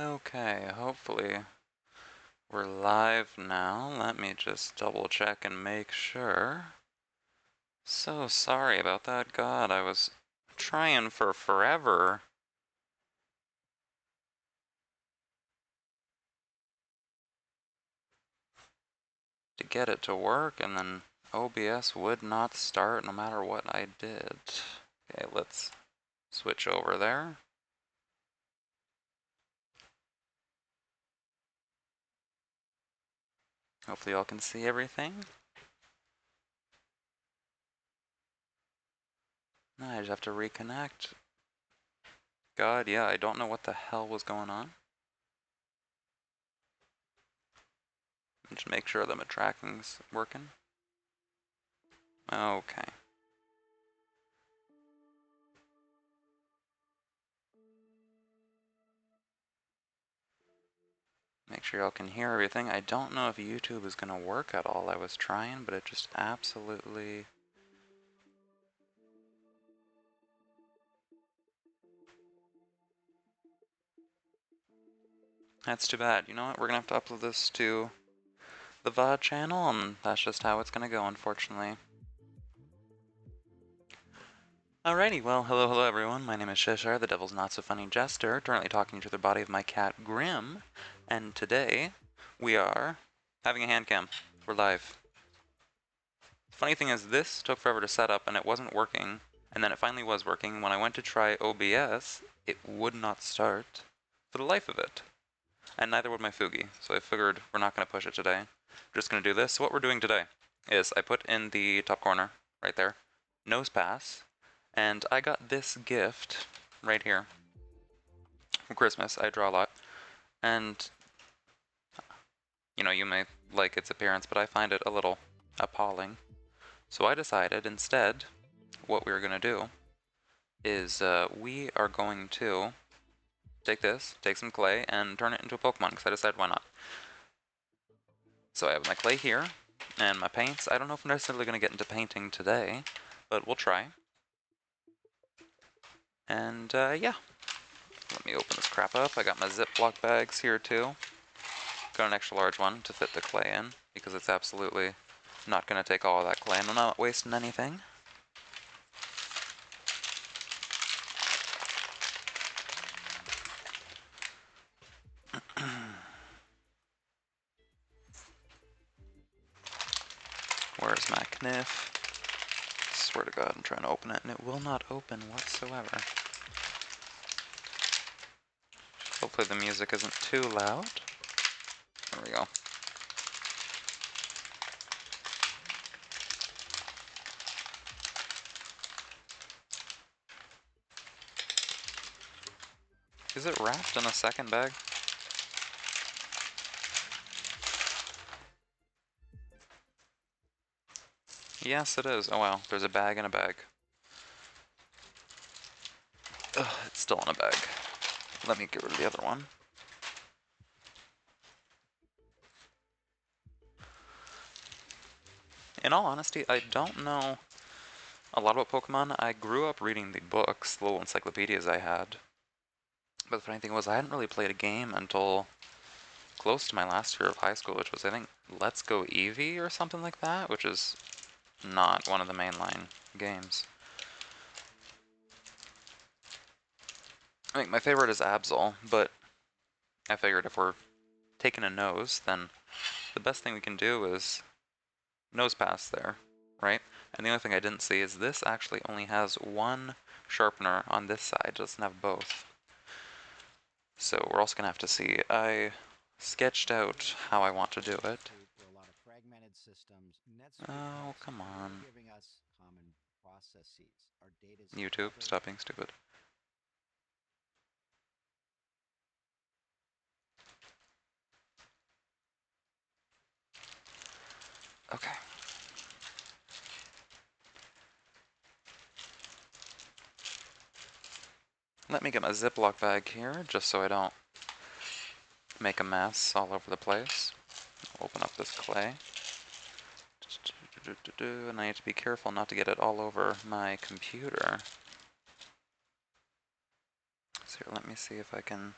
Okay, hopefully we're live now. Let me just double check and make sure. So sorry about that. God, I was trying for forever to get it to work, and then OBS would not start no matter what I did. Okay, let's switch over there. Hopefully y'all can see everything. I just have to reconnect. God, yeah, I don't know what the hell was going on. Just make sure that my tracking's working. Okay. Make sure y'all can hear everything. I don't know if YouTube is gonna work at all. I was trying, but it just absolutely... That's too bad. You know what? We're gonna have to upload this to the VOD channel, and that's just how it's gonna go, unfortunately. Alrighty, well, hello everyone. My name is Sheshire, the Devil's Not So Funny Jester, currently talking to the body of my cat Grim, and today we are having a hand cam. We're live. The funny thing is, this took forever to set up, and it wasn't working, and then it finally was working. When I went to try OBS, it would not start for the life of it. And neither would my Fugi, so I figured we're not going to push it today. We're just going to do this. So what we're doing today is I put in the top corner, right there, nose pass, and I got this gift right here from Christmas. I draw a lot, and you know, you may like its appearance, but I find it a little appalling. So I decided instead what we were going to do is we are going to take some clay, and turn it into a Pokemon, because I decided why not. So I have my clay here, and my paints. I don't know if I'm necessarily going to get into painting today, but we'll try. And yeah, let me open this crap up. I got my Ziploc bags here too. Got an extra large one to fit the clay in, because it's absolutely not going to take all of that clay, and I'm not wasting anything. Where's my kniff? Swear to God, I'm trying to open it, and it will not open whatsoever. Hopefully the music isn't too loud. There we go. Is it wrapped in a second bag? Yes, it is. Oh wow, there's a bag in a bag. Ugh, it's still in a bag. Let me get rid of the other one. In all honesty, I don't know a lot about Pokemon. I grew up reading the books, the little encyclopedias I had. But the funny thing was, I hadn't really played a game until close to my last year of high school, which was, I think, Let's Go Eevee or something like that, which is not one of the mainline games. I think my favorite is Absol, but I figured if we're taking a nose, then the best thing we can do is nose pass there, right? And the only thing I didn't see is this actually only has one sharpener on this side, it doesn't have both. So we're also going to have to see. I sketched out how I want to do it. Oh, come on. YouTube, stop being stupid. Okay. Let me get my Ziploc bag here, just so I don't make a mess all over the place. Open up this clay. And I need to be careful not to get it all over my computer. So here, let me see if I can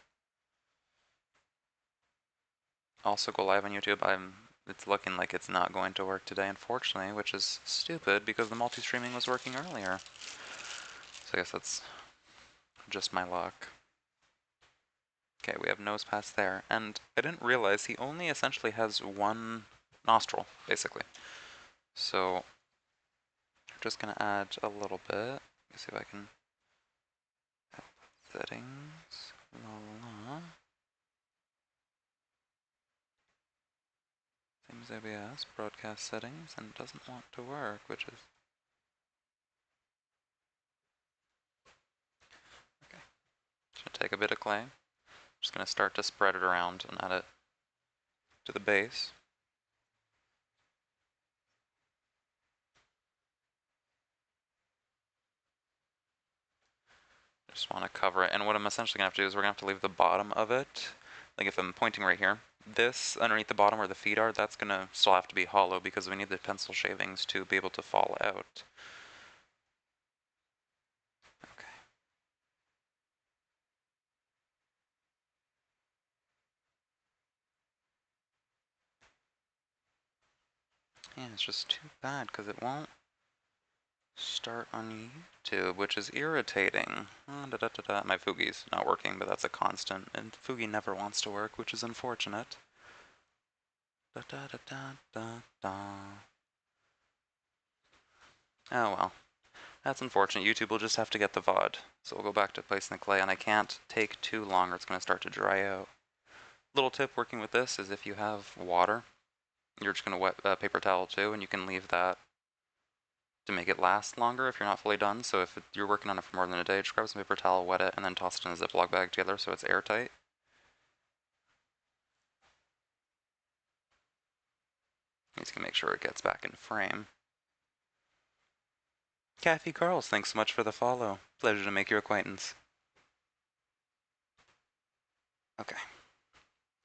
also go live on YouTube. It's looking like it's not going to work today, unfortunately, which is stupid because the multi-streaming was working earlier. So I guess that's just my luck. Okay, we have nose pass there, and I didn't realize he only essentially has one nostril, basically. So I'm just gonna add a little bit. Let me see if I can. Settings. La la. Seems ABS, broadcast settings, and it doesn't want to work, which is. Okay. Just gonna take a bit of clay. Just gonna start to spread it around and add it to the base. Just want to cover it, and what I'm essentially gonna have to do is we're gonna have to leave the bottom of it. Like if I'm pointing right here, this underneath the bottom where the feet are, that's gonna still have to be hollow because we need the pencil shavings to be able to fall out. Okay. Yeah, it's just too bad because it won't start on YouTube, which is irritating. My Fugi's not working, but that's a constant, and Fugi never wants to work, which is unfortunate. Oh well. That's unfortunate. YouTube will just have to get the VOD. So we'll go back to placing the clay, and I can't take too long or it's going to start to dry out. Little tip working with this is if you have water, you're just going to wet a paper towel too, and you can leave that to make it last longer if you're not fully done. So if you're working on it for more than a day, just grab some paper towel, wet it, and then toss it in a Ziploc bag together so it's airtight. Just gonna make sure it gets back in frame. Kathy Carls, thanks so much for the follow. Pleasure to make your acquaintance. Okay.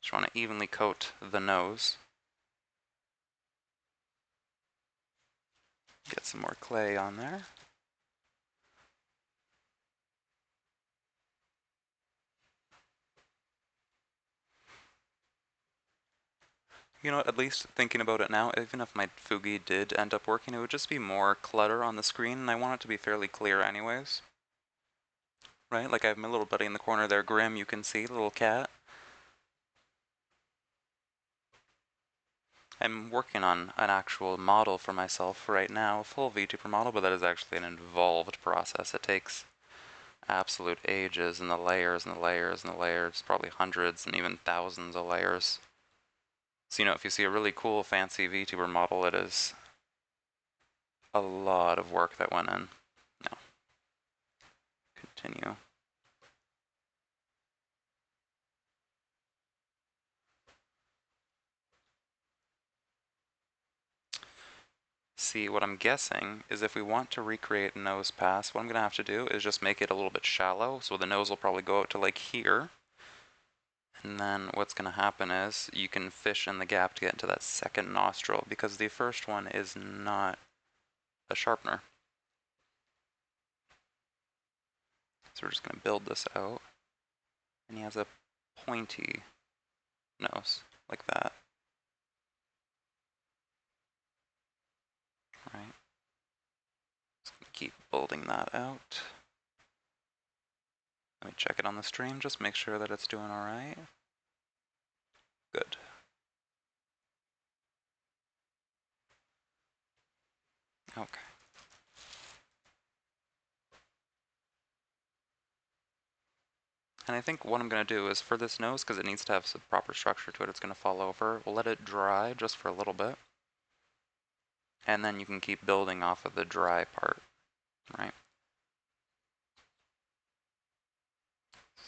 Just want to evenly coat the nose. Get some more clay on there. You know what, at least thinking about it now, even if my Fugi did end up working, it would just be more clutter on the screen, and I want it to be fairly clear anyways. Right? Like I have my little buddy in the corner there, Grim, you can see, little cat. I'm working on an actual model for myself right now, a full VTuber model, but that is actually an involved process. It takes absolute ages, and the layers and the layers and the layers, probably hundreds and even thousands of layers. So, you know, if you see a really cool, fancy VTuber model, it is a lot of work that went in. No. Continue. See, what I'm guessing is if we want to recreate a nose pass, what I'm going to have to do is just make it a little bit shallow, so the nose will probably go out to like here. And then what's going to happen is you can fish in the gap to get into that second nostril, because the first one is not a sharpener. So we're just going to build this out. And he has a pointy nose, like that. Right. Just going to keep building that out. Let me check it on the stream, just make sure that it's doing alright. Good. Okay. And I think what I'm going to do is for this nose, because it needs to have some proper structure to it, it's going to fall over. We'll let it dry just for a little bit. And then you can keep building off of the dry part, right?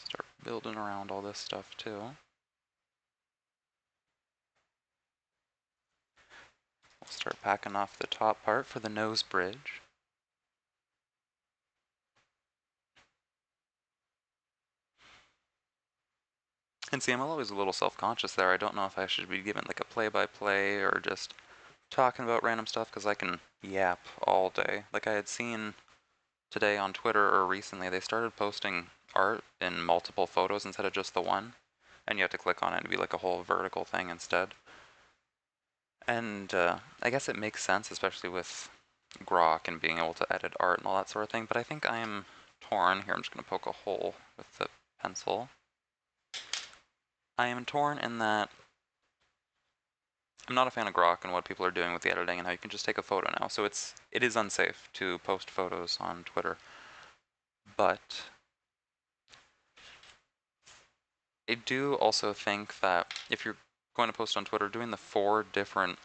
Start building around all this stuff too. We'll start packing off the top part for the nose bridge. And see, I'm always a little self-conscious there. I don't know if I should be given like a play-by-play or just talking about random stuff, because I can yap all day. Like I had seen today on Twitter, or recently, they started posting art in multiple photos instead of just the one. and you have to click on it to be like a whole vertical thing instead. And I guess it makes sense, especially with Grok and being able to edit art and all that sort of thing, but I think I am torn. Here, I'm just going to poke a hole with the pencil. I am torn in that I'm not a fan of Grok and what people are doing with the editing and how you can just take a photo now. So it is unsafe to post photos on Twitter. But I do also think that if you're going to post on Twitter, doing the 4 different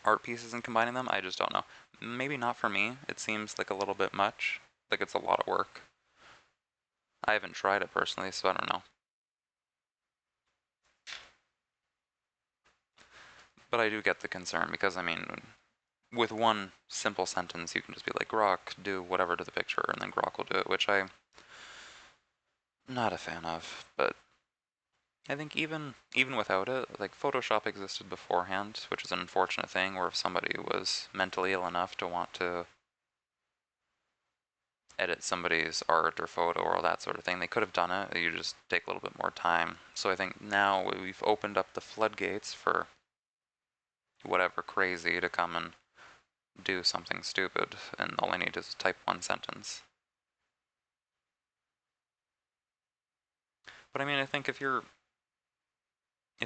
art pieces and combining them, I just don't know. Maybe not for me. It seems like a little bit much. Like it's a lot of work. I haven't tried it personally, so I don't know. But I do get the concern because, I mean, with one simple sentence, you can just be like, Grok, do whatever to the picture, and then Grok will do it, which I'm not a fan of. But I think even without it, like Photoshop existed beforehand, which is an unfortunate thing, where if somebody was mentally ill enough to want to edit somebody's art or photo or that sort of thing, they could have done it. You just take a little bit more time. So I think now we've opened up the floodgates for whatever crazy to come and do something stupid, and all I need is type one sentence. But I mean, I think if you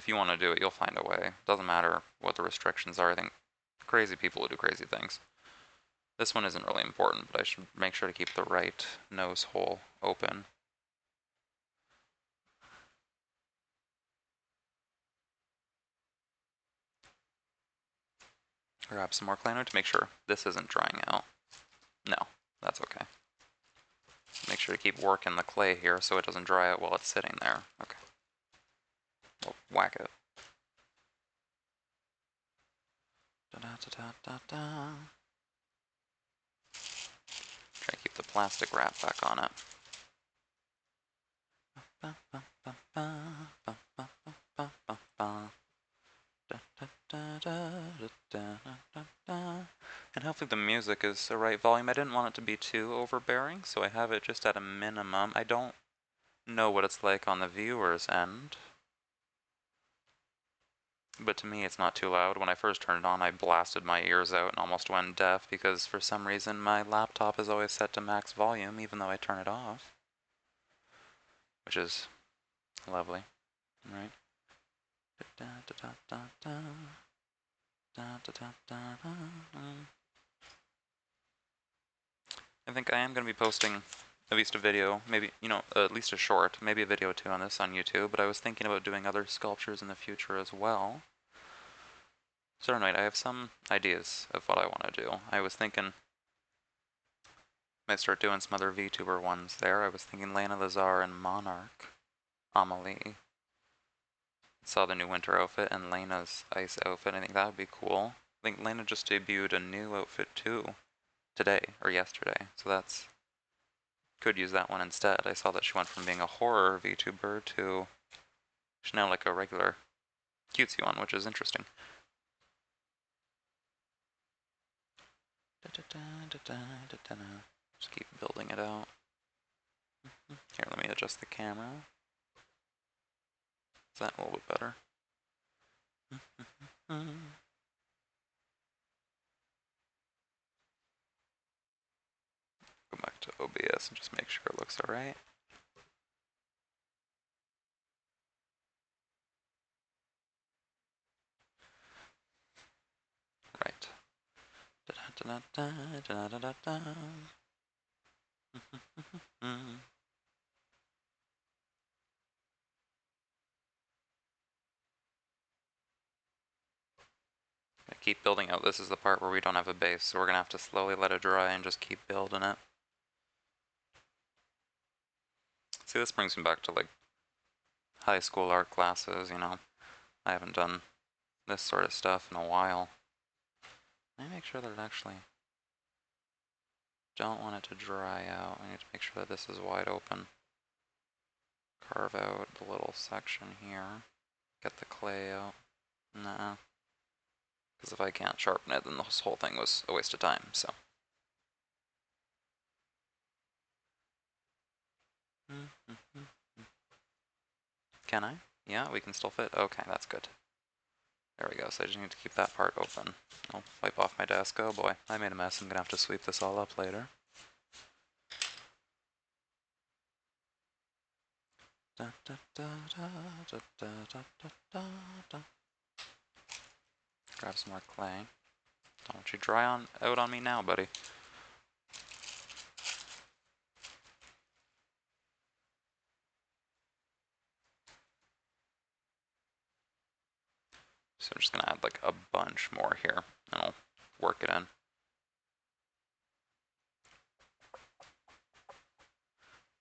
want to do it, you'll find a way. Doesn't matter what the restrictions are. I think crazy people will do crazy things. This one isn't really important, but I should make sure to keep the right nose hole open. Grab some more Clano to make sure this isn't drying out. No, that's okay. Make sure to keep working the clay here so it doesn't dry out while it's sitting there. Okay. We'll whack it. Da-da-da-da-da-da. Try to keep the plastic wrap back on it. And hopefully the music is the right volume. I didn't want it to be too overbearing, so I have it just at a minimum. I don't know what it's like on the viewer's end, but to me it's not too loud. When I first turned it on, I blasted my ears out and almost went deaf because for some reason my laptop is always set to max volume even though I turn it off, which is lovely, right? I think I am going to be posting at least a video, maybe, at least a short, maybe a video too on this on YouTube, but I was thinking about doing other sculptures in the future as well. So I don't know, I have some ideas of what I want to do. I was thinking I might start doing some other VTuber ones there. I was thinking Lena Lazar and Monarch, Amelie. Saw the new winter outfit and Lena's ice outfit. I think that would be cool. I think Lena just debuted a new outfit too today or yesterday, so that's could use that one instead. I saw that she went from being a horror VTuber to she's now like a regular cutesy one, which is interesting. Just keep building it out. Here, let me adjust the camera. Is that a little bit better? Go back to OBS and just make sure it looks alright. Right. I keep building out. This is the part where we don't have a base, so we're gonna have to slowly let it dry and just keep building it. See, this brings me back to like high school art classes, I haven't done this sort of stuff in a while. Let me make sure that it actually don't want it to dry out. I need to make sure that this is wide open. Carve out the little section here. Get the clay out. Nah. Because if I can't sharpen it, then this whole thing was a waste of time, so. Can I? Yeah, we can still fit. Okay, that's good. There we go, so I just need to keep that part open. I'll wipe off my desk. Oh boy, I made a mess. I'm gonna have to sweep this all up later. Da, da, da, da, da, da, da, da, da. Grab some more clay. Don't you dry out on me now, buddy. So I'm just gonna add like a bunch more here, and I'll work it in.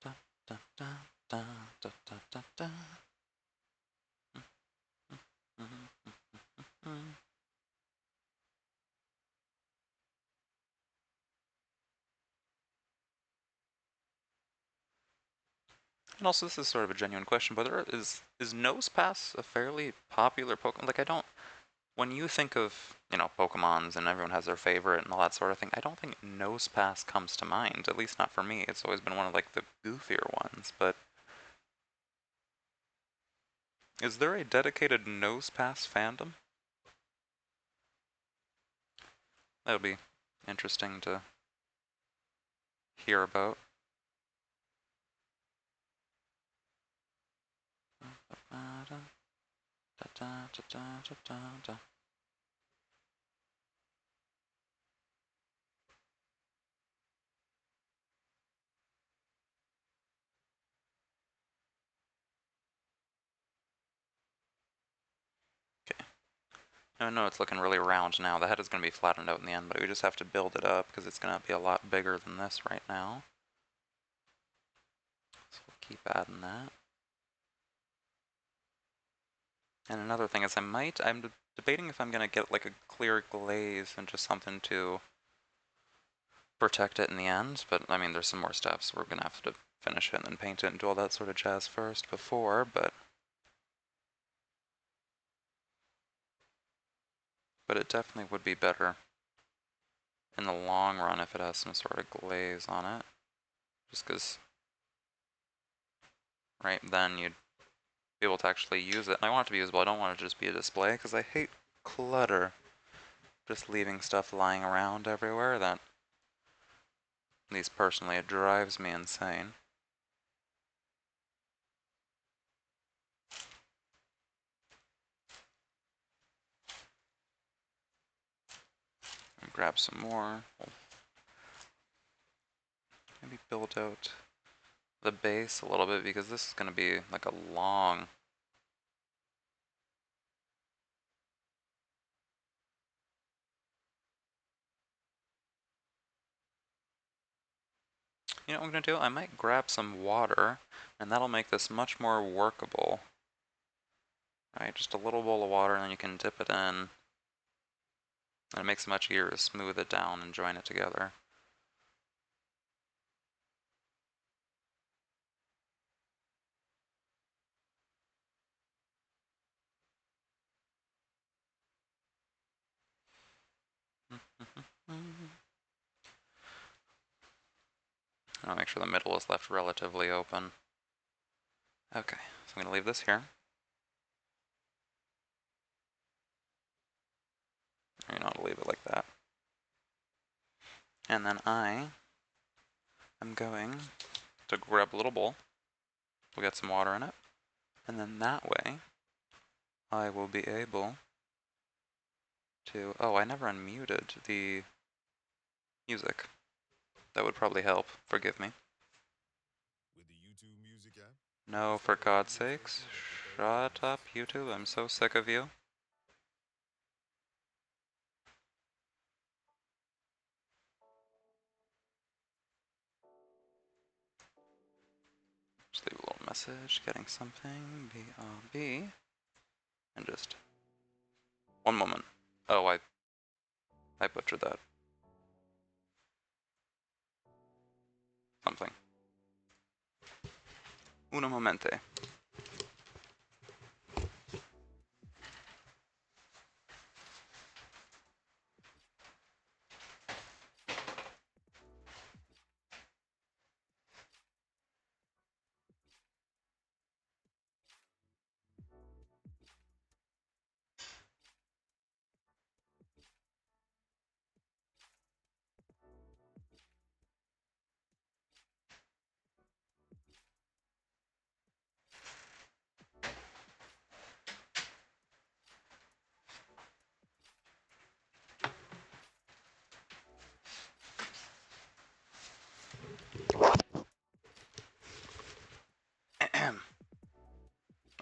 Da, da, da, da, da, da, da, da. And also, this is sort of a genuine question, but is Nosepass a fairly popular Pokemon? Like, I don't, when you think of, Pokemons and everyone has their favorite and all that sort of thing, I don't think Nosepass comes to mind, at least not for me. It's always been one of, like, the goofier ones, but is there a dedicated Nosepass fandom? That would be interesting to hear about. Okay. I know it's looking really round now. The head is going to be flattened out in the end, but we just have to build it up because it's going to be a lot bigger than this right now. So we'll keep adding that. And another thing is I'm debating if I'm going to get like a clear glaze and just something to protect it in the end, but I mean there's some more steps. We're going to have to finish it and then paint it and do all that sort of jazz first but it definitely would be better in the long run if it has some sort of glaze on it. Just because right then you'd be able to actually use it. And I want it to be usable. I don't want it to just be a display because I hate clutter. Just leaving stuff lying around everywhere. That, at least personally, it drives me insane. Grab some more. Maybe build out the base a little bit because this is going to be like a long. You know what I'm going to do? I might grab some water and that'll make this much more workable. Right, just a little bowl of water and then you can dip it in. And it makes it much easier to smooth it down and join it together. I'll make sure the middle is left relatively open. Okay, so I'm going to leave this here. You know, I'll leave it like that. And then I am going to grab a little bowl. We'll get some water in it. And then that way, I will be able to... Oh, I never unmuted the music. That would probably help. Forgive me. With the YouTube music app? No, for God's sakes. Shut up, YouTube. I'm so sick of you. Just leave a little message, getting something, BRB. And just... One moment. Oh, I butchered that. Something. Uno momente.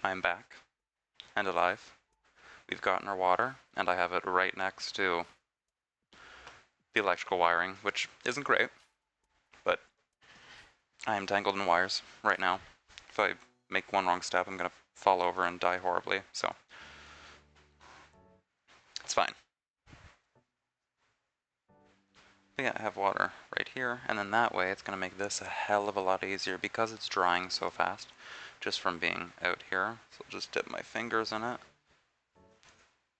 I'm back and alive. We've gotten our water, and I have it right next to the electrical wiring, which isn't great, but I am tangled in wires right now. If I make one wrong step, I'm gonna fall over and die horribly, so it's fine. But yeah, I have water right here, and then that way it's gonna make this a hell of a lot easier because it's drying so fast just from being out here. So I'll just dip my fingers in it,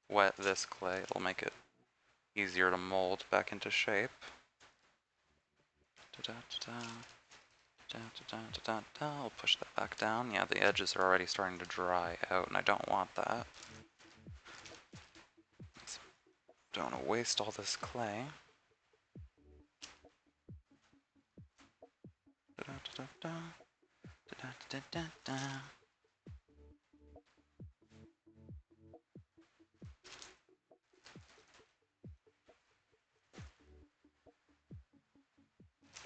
wet this clay, it'll make it easier to mold back into shape. I'll push that back down. Yeah, the edges are already starting to dry out, and I don't want that. Don't want to waste all this clay.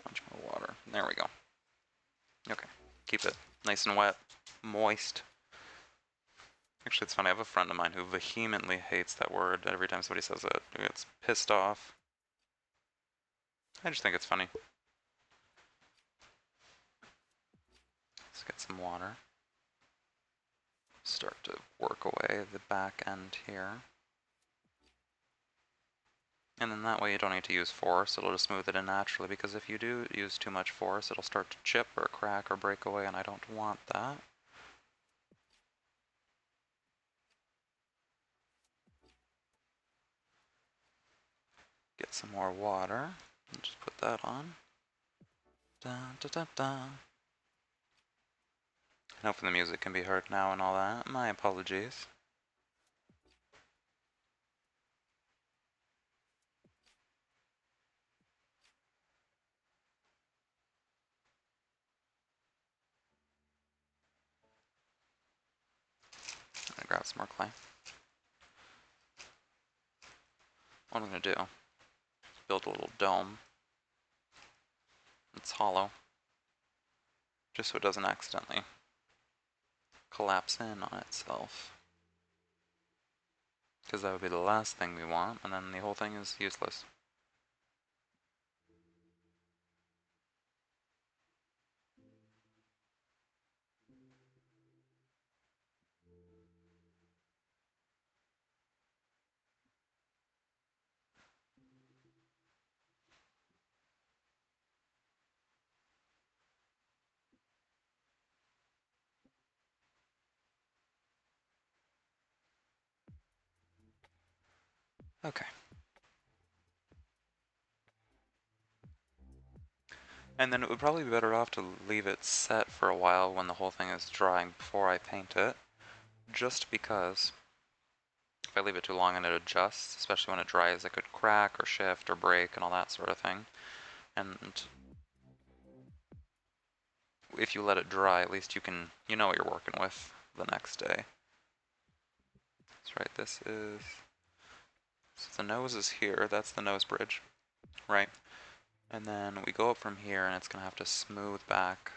Much more water. There we go. Okay, keep it nice and wet, moist. Actually, it's funny, I have a friend of mine who vehemently hates that word. Every time somebody says it, he gets pissed off. I just think it's funny. Let's get some water. Start to work away the back end here. And then that way you don't need to use force, it'll just smooth it in naturally, because if you do use too much force, it'll start to chip or crack or break away, and I don't want that. Get some more water, and just put that on. Da, da, da, da. Hopefully the music can be heard now and all that. My apologies. I'm gonna grab some more clay. What I'm gonna do is build a little dome. It's hollow, just so it doesn't accidentally collapse in on itself. Because that would be the last thing we want, and then the whole thing is useless. Okay. And then it would probably be better off to leave it set for a while when the whole thing is drying before I paint it, just because if I leave it too long and it adjusts, especially when it dries, it could crack or shift or break and all that sort of thing. And if you let it dry, at least you know what you're working with the next day. That's right, so the nose is here, that's the nose bridge, right? And then we go up from here and it's gonna have to smooth back,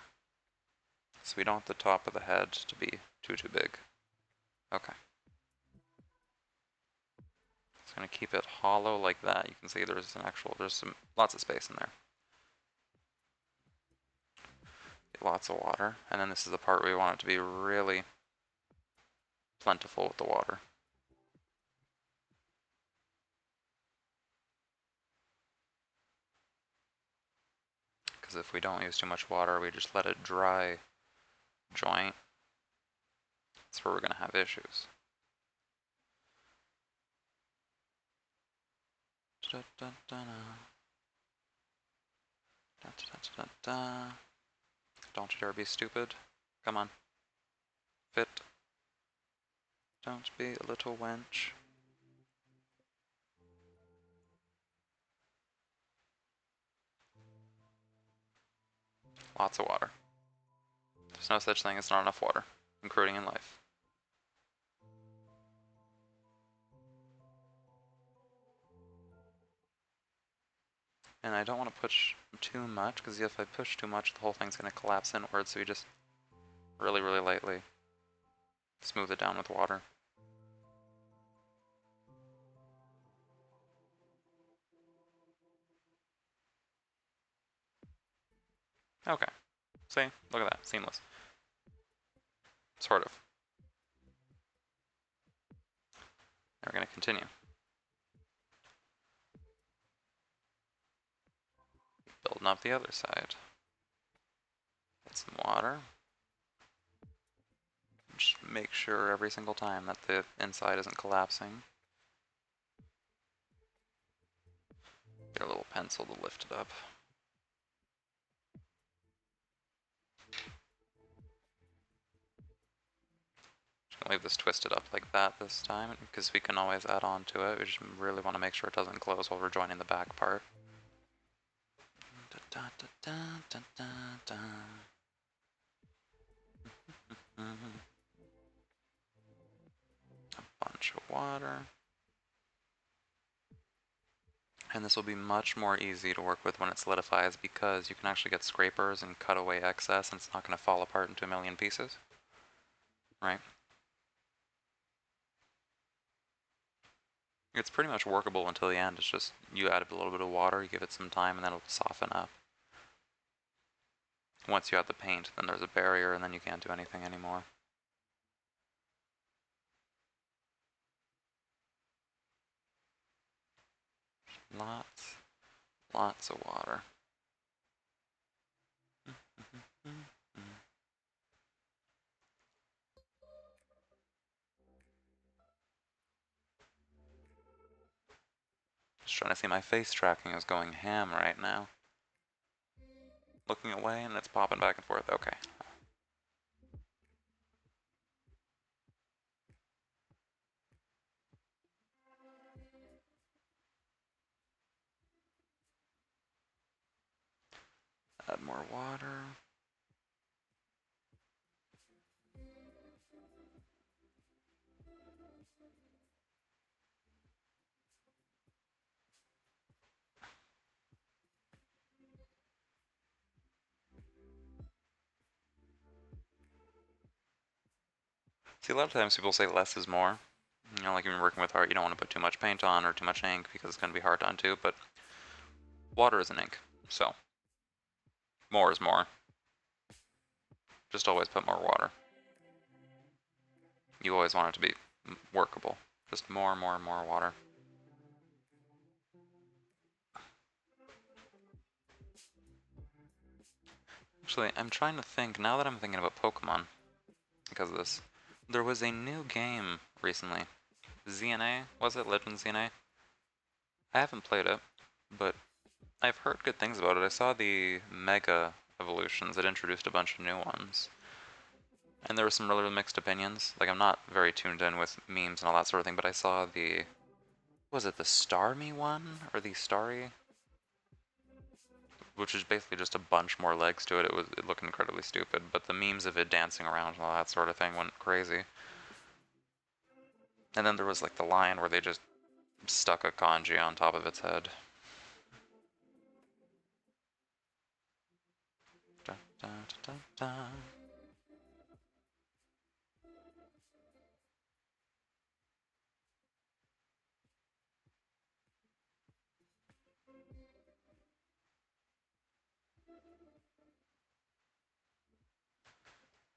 so we don't want the top of the head to be too big. Okay. It's gonna keep it hollow like that. You can see there's lots of space in there. Get lots of water, and then this is the part where we want it to be really plentiful with the water. Because if we don't use too much water, we just let it dry joint, that's where we're gonna have issues. Don't you dare be stupid. Come on. Fit. Don't be a little wench. Lots of water. There's no such thing as not enough water, including in life. And I don't want to push too much, because if I push too much, the whole thing's going to collapse inwards, so we just really lightly smooth it down with water. Okay. See? Look at that. Seamless. Sort of. We're going to continue. Building up the other side. Get some water. Just make sure every single time that the inside isn't collapsing. Get a little pencil to lift it up. Just gonna leave this twisted up like that this time, because we can always add on to it. We just really want to make sure it doesn't close while we're joining the back part. Da, da, da, da, da, da. A bunch of water. And this will be much more easy to work with when it solidifies, because you can actually get scrapers and cut away excess, and it's not going to fall apart into a million pieces. Right? It's pretty much workable until the end. It's just you add a little bit of water, you give it some time, and then it'll soften up. Once you add the paint, then there's a barrier, and then you can't do anything anymore. Lots of water. Just trying to see, my face tracking is going ham right now. Looking away and it's popping back and forth. Okay. Add more water. See, a lot of times people say less is more. You know, like when you're working with art, you don't want to put too much paint on or too much ink because it's going to be hard to undo, but water is an ink, so more is more. Just always put more water. You always want it to be workable. Just more water. Actually, I'm trying to think, now that I'm thinking about Pokemon, because of this, there was a new game recently. ZNA, was it? Legend ZNA? I haven't played it, but I've heard good things about it. I saw the Mega Evolutions. It introduced a bunch of new ones. And there were some really mixed opinions. Like, I'm not very tuned in with memes and all that sort of thing, but I saw the... Was it the Starmie one? Or the Starry? Which is basically just a bunch more legs to it. It looked incredibly stupid, but the memes of it dancing around and all that sort of thing went crazy. And then there was like the lion where they just stuck a kanji on top of its head. Da, da, da, da.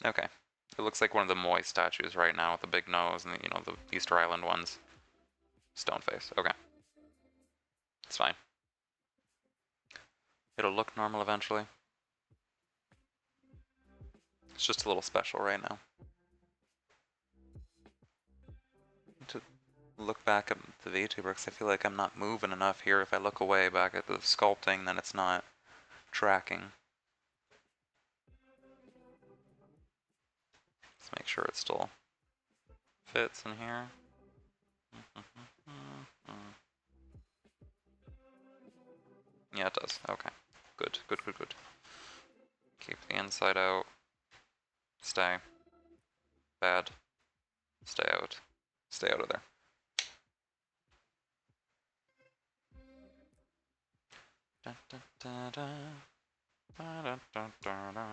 Okay. It looks like one of the Moai statues right now with the big nose and, you know, the Easter Island ones. Stone face. Okay. It's fine. It'll look normal eventually. It's just a little special right now. To look back at the VTuber, because I feel like I'm not moving enough here. If I look away back at the sculpting, then it's not tracking. Let's make sure it still fits in here. Yeah, it does. Okay. Good. Keep the inside out. Stay. Bad. Stay out. Stay out of there. Da, da, da, da. Da, da, da, da, da.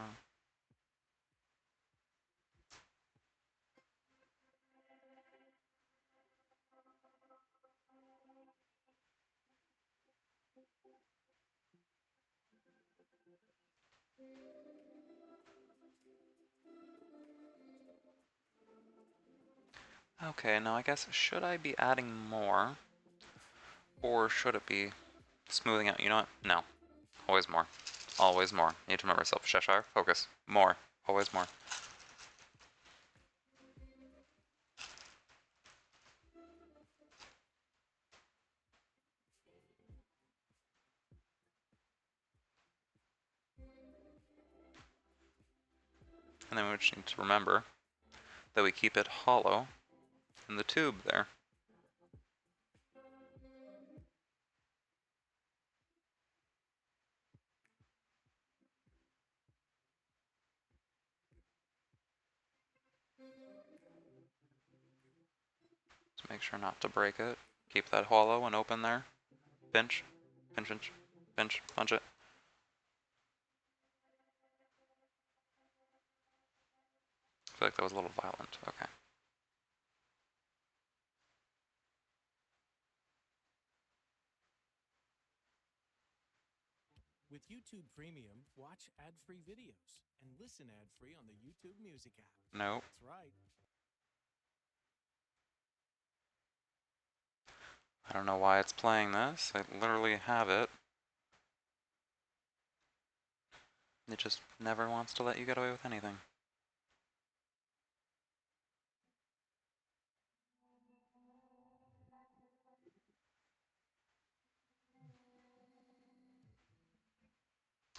Okay, now I guess, should I be adding more? Or should it be smoothing out? You know what? No. Always more. Always more. Need to remember myself. Cheshire, focus. More. Always more. And then we just need to remember that we keep it hollow in the tube there. Just make sure not to break it. Keep that hollow and open there. Pinch. Pinch, pinch. Pinch. Punch it. I feel like that was a little violent. Okay. With YouTube Premium, watch ad-free videos and listen ad-free on the YouTube Music app. Nope. That's right. I don't know why it's playing this. I literally have it. It just never wants to let you get away with anything.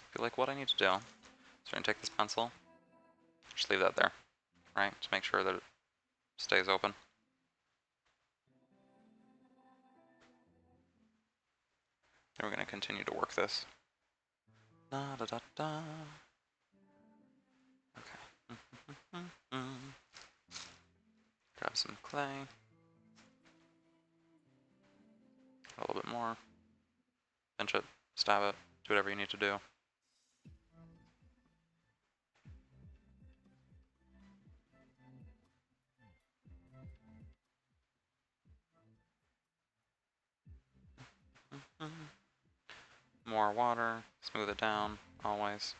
I feel like what I need to do is we're going to take this pencil, just leave that there, right? To make sure that it stays open. And we're going to continue to work this. Da da da da. Okay. Grab some clay. A little bit more. Pinch it, stab it, do whatever you need to do. More water, smooth it down, always.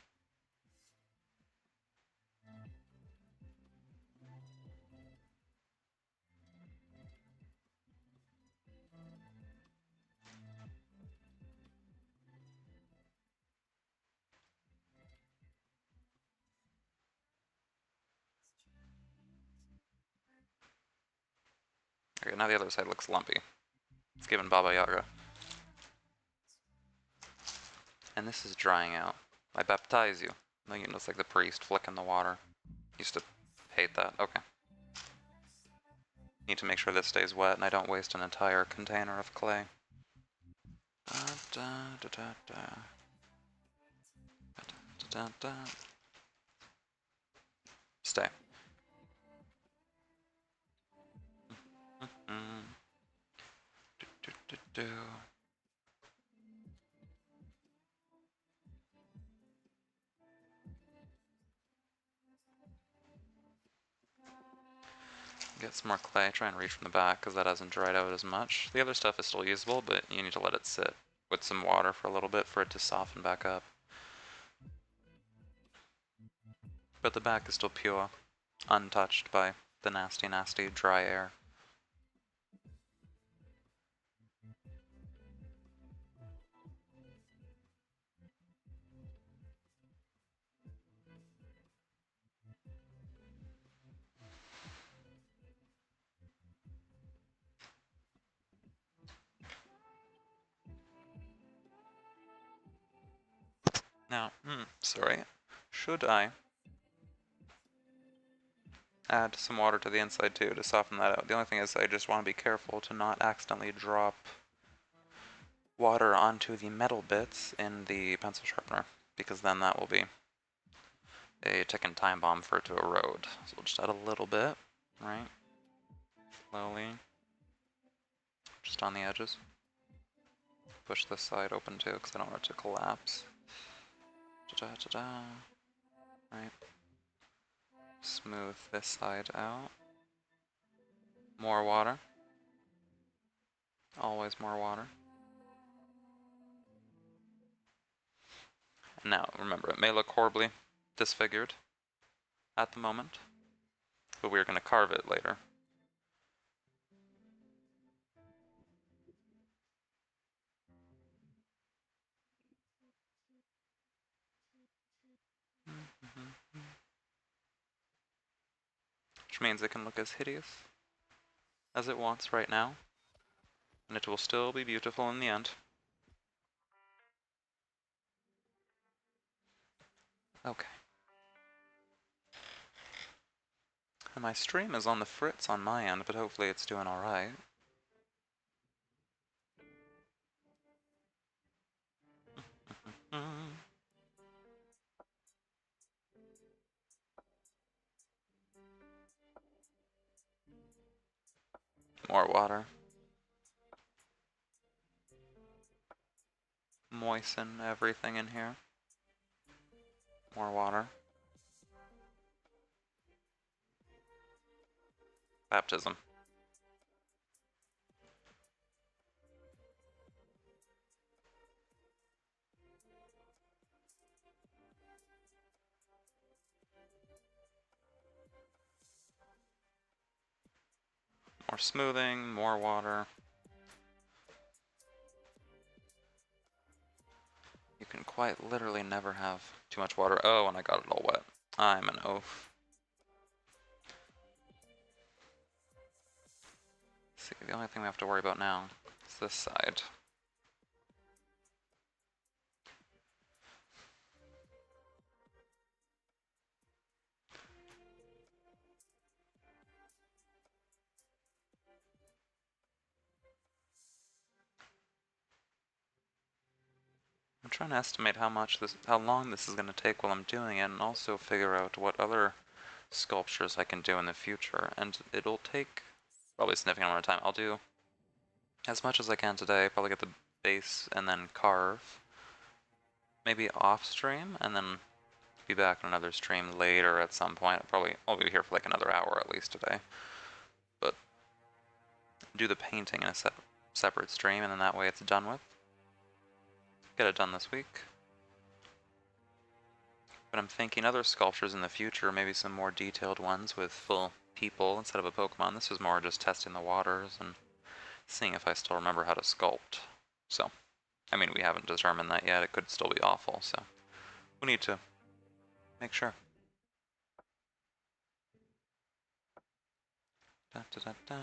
Okay, now the other side looks lumpy. It's given Baba Yaga. And this is drying out. I baptize you. Like, it's like the priest flicking the water. Used to hate that. Okay. Need to make sure this stays wet and I don't waste an entire container of clay. Stay. Get some more clay, try and reach from the back because that hasn't dried out as much. The other stuff is still usable, but you need to let it sit with some water for a little bit for it to soften back up. But the back is still pure, untouched by the nasty, nasty dry air. Now, sorry, should I add some water to the inside too to soften that out? The only thing is I just want to be careful to not accidentally drop water onto the metal bits in the pencil sharpener, because then that will be a ticking time bomb for it to erode. So we'll just add a little bit, right? Slowly. Just on the edges. Push this side open too, because I don't want it to collapse. Da-da-da-da. Right. Smooth this side out. More water. Always more water. Now, remember, it may look horribly disfigured at the moment, but we're going to carve it later. Which means it can look as hideous as it wants right now, and it will still be beautiful in the end. Okay. And my stream is on the fritz on my end, but hopefully it's doing alright. More water. Moisten everything in here. More water. Baptism. More smoothing, more water. You can quite literally never have too much water. Oh, and I got it all wet. I'm an oaf. See, the only thing we have to worry about now is this side. I'm trying to estimate how long this is going to take while I'm doing it, and also figure out what other sculptures I can do in the future. And it'll take probably a significant amount of time. I'll do as much as I can today, probably get the base and then carve. Maybe off stream, and then be back on another stream later at some point. I'll be here for like another hour at least today. But do the painting in a separate stream, and then that way it's done with. Get it done this week. But I'm thinking other sculptures in the future, maybe some more detailed ones with full people instead of a Pokemon. This is more just testing the waters and seeing if I still remember how to sculpt. So, I mean, we haven't determined that yet. It could still be awful, so we need to make sure. Da, da, da, da.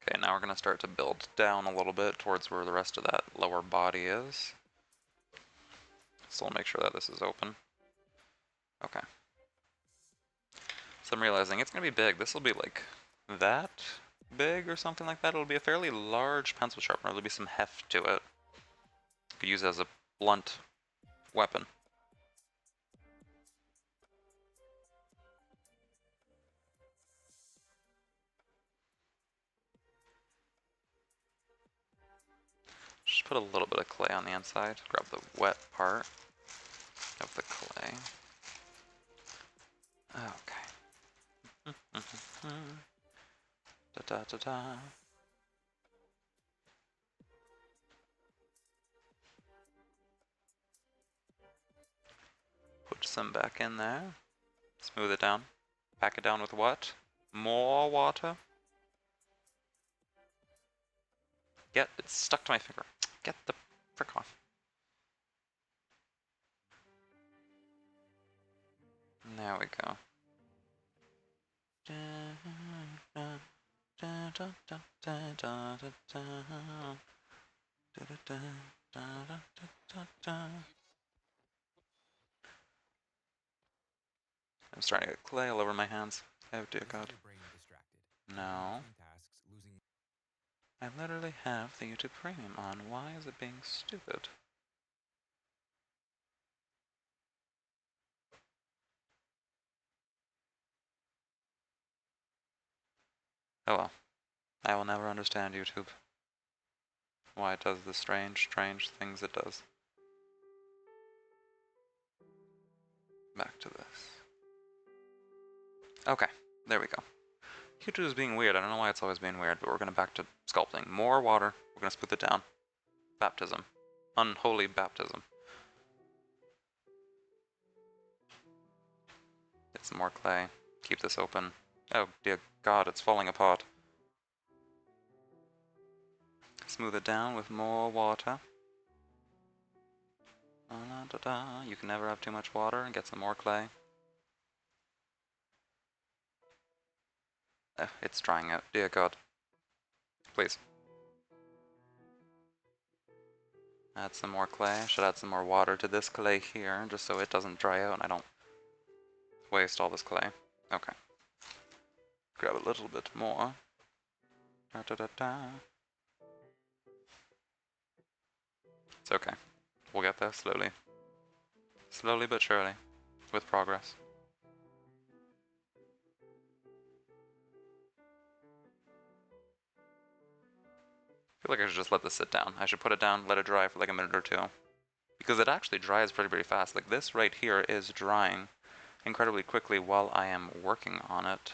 Okay, now we're going to start to build down a little bit towards where the rest of that lower body is. Still make sure that this is open. Okay. So I'm realizing it's going to be big. This will be like that big or something like that. It'll be a fairly large pencil sharpener. There'll be some heft to it. Could use it as a blunt weapon. Just put a little bit of clay on the inside. Grab the wet part of the clay. Okay. Da da da da. Put some back in there. Smooth it down. Pack it down with what? More water? It's stuck to my finger. Get the frick off. There we go. I'm starting to get clay all over my hands. Oh dear God. No. I literally have the YouTube Premium on. Why is it being stupid? Oh well. I will never understand YouTube. why it does the strange things it does. Back to this. Okay, there we go. YouTube is being weird. I don't know why it's always being weird, but we're gonna back to sculpting. More water. We're gonna smooth it down. Baptism. Unholy baptism. Get some more clay. Keep this open. Oh dear God, it's falling apart. Smooth it down with more water. You can never have too much water, and get some more clay. It's drying out. Dear God. Please. Add some more clay. Should add some more water to this clay here, just so it doesn't dry out and I don't waste all this clay. Okay. Grab a little bit more. Da, da, da, da. It's okay. We'll get there slowly. Slowly but surely. With progress. I feel like I should just let this sit down. I should put it down, let it dry for like a minute or two. Because it actually dries pretty fast. Like this right here is drying incredibly quickly while I am working on it.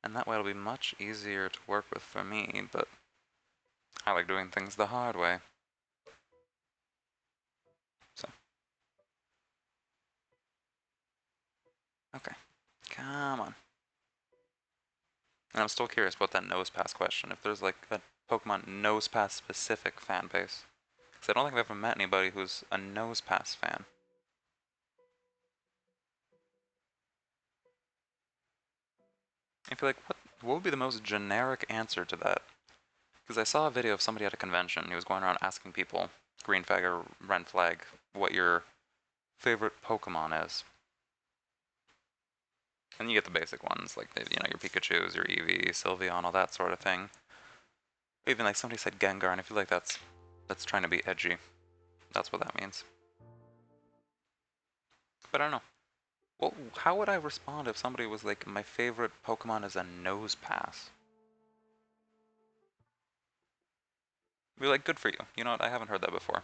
And that way it'll be much easier to work with for me, but I like doing things the hard way. So. Okay. Come on. And I'm still curious about that nose pass question. If there's like a Pokemon nose pass specific fan base. Because I don't think I've ever met anybody who's a nose pass fan. I feel like, what would be the most generic answer to that? Because I saw a video of somebody at a convention. He was going around asking people, green flag or red flag, what your favorite Pokemon is. And you get the basic ones, like, you know, your Pikachus, your Eevee, Sylveon, all that sort of thing. Even like somebody said Gengar, and I feel like that's trying to be edgy. That's what that means. But I don't know. Well, how would I respond if somebody was like, my favorite Pokemon is a nose pass? Be like, good for you. You know what? I haven't heard that before.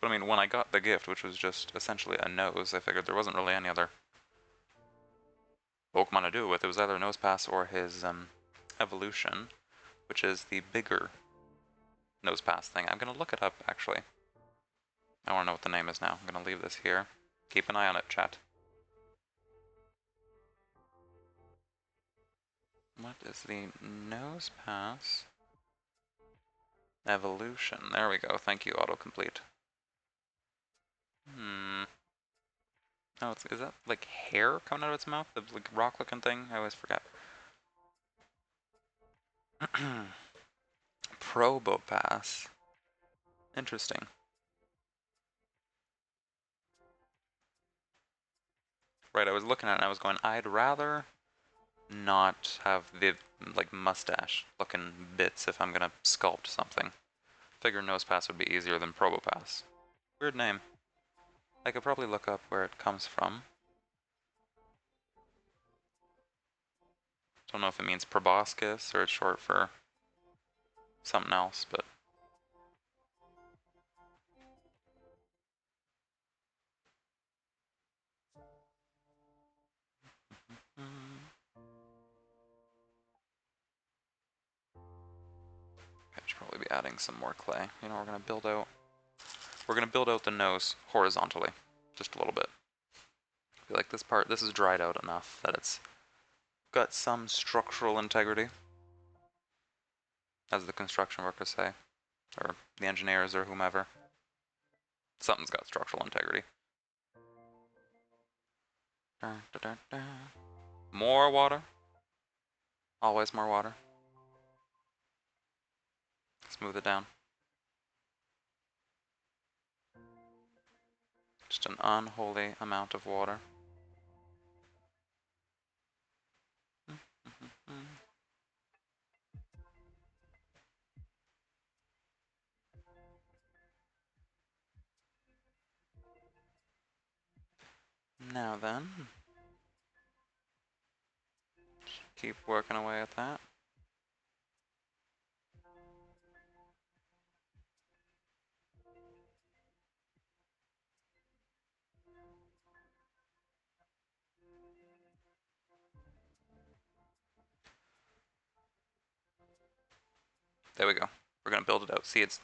But I mean, when I got the gift, which was just essentially a nose, I figured there wasn't really any other Pokemon to do it with. It was either Nose Pass or his evolution, which is the bigger Nose Pass thing. I'm gonna look it up, actually. I wanna know what the name is now. I'm gonna leave this here. Keep an eye on it, chat. What is the Nose Pass evolution? There we go. Thank you, autocomplete. Oh, is that like hair coming out of its mouth? The like rock-looking thing? I always forget. Probopass. Interesting. Right, I was looking at it and I was going, I'd rather not have the like mustache looking bits if I'm gonna sculpt something. Figure Nosepass would be easier than Probopass. Weird name. I could probably look up where it comes from. Don't know if it means proboscis or it's short for something else, but I should probably be adding some more clay. You know, we're gonna build out the nose horizontally, just a little bit. I feel like this part, this is dried out enough that it's got some structural integrity, as the construction workers say, or the engineers or whomever. Something's got structural integrity. More water. Always more water. Smooth it down. Just an unholy amount of water. Now then, keep working away at that. There we go. We're gonna build it out. See, it's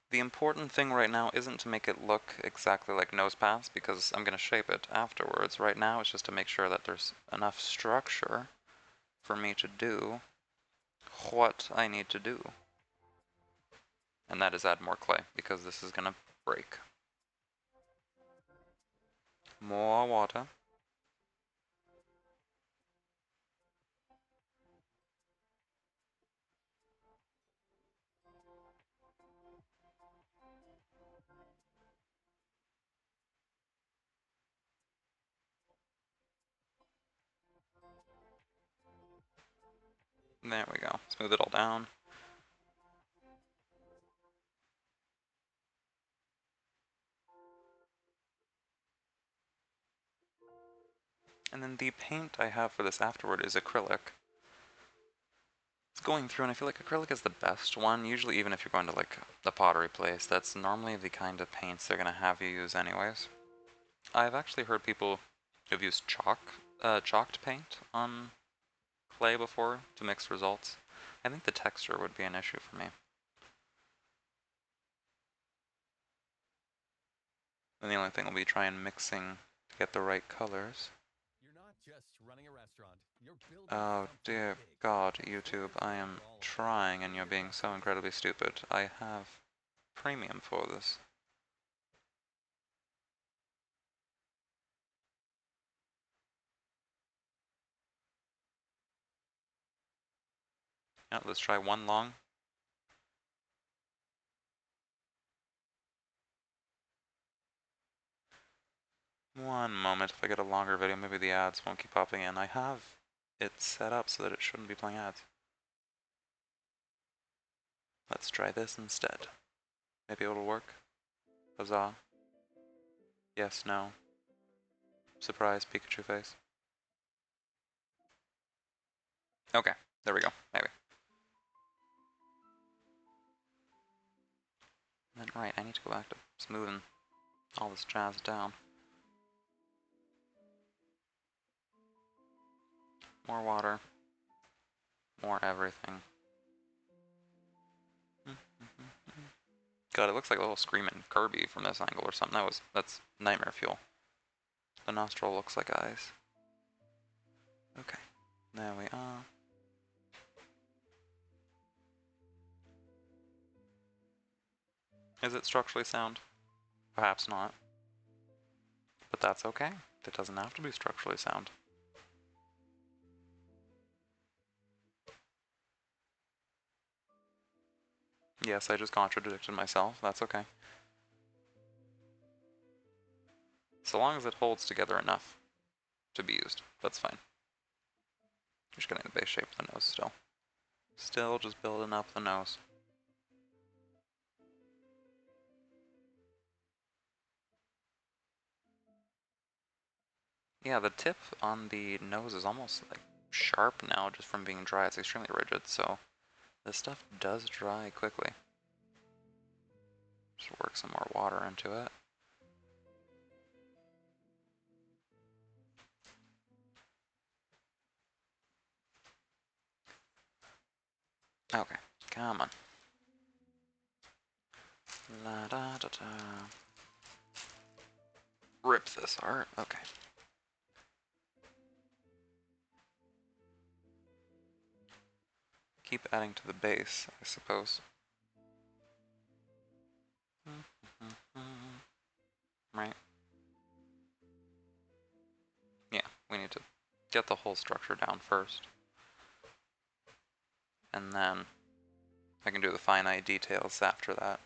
the important thing right now isn't to make it look exactly like nose paths because I'm gonna shape it afterwards. Right now it's just to make sure that there's enough structure for me to do what I need to do. And that is add more clay because this is gonna break. More water. There we go. Smooth it all down. And then the paint I have for this afterward is acrylic. It's going through and I feel like acrylic is the best one. Usually even if you're going to like a pottery place, that's normally the kind of paints they're going to have you use anyways. I've actually heard people who've used chalked paint on clay before to mix results. I think the texture would be an issue for me. And the only thing will be trying mixing to get the right colors. You're not just running a restaurant. You're building Oh something dear big. God, YouTube, I am trying and you're being so incredibly stupid. I have premium for this. Yeah, let's try one long. One moment, if I get a longer video, maybe the ads won't keep popping in. I have it set up so that it shouldn't be playing ads. Let's try this instead. Maybe it'll work. Huzzah. Yes, no. Surprise, Pikachu face. Okay, there we go, maybe. And then, right, I need to go back to smoothing all this jazz down. More water. More everything. God, it looks like a little screaming Kirby from this angle or something. That's nightmare fuel. The nostril looks like eyes. Okay, there we are. Is it structurally sound? Perhaps not. But that's okay. It doesn't have to be structurally sound. Yes, I just contradicted myself. That's okay. So long as it holds together enough to be used, that's fine. Just getting the base shape of the nose still. Still just building up the nose. Yeah, the tip on the nose is almost like sharp now just from being dry. It's extremely rigid, so this stuff does dry quickly. Just work some more water into it. Okay, come on. La da da da. Rip this art. Okay. Keep adding to the base, I suppose. Right? Yeah, we need to get the whole structure down first. And then I can do the finite details after that.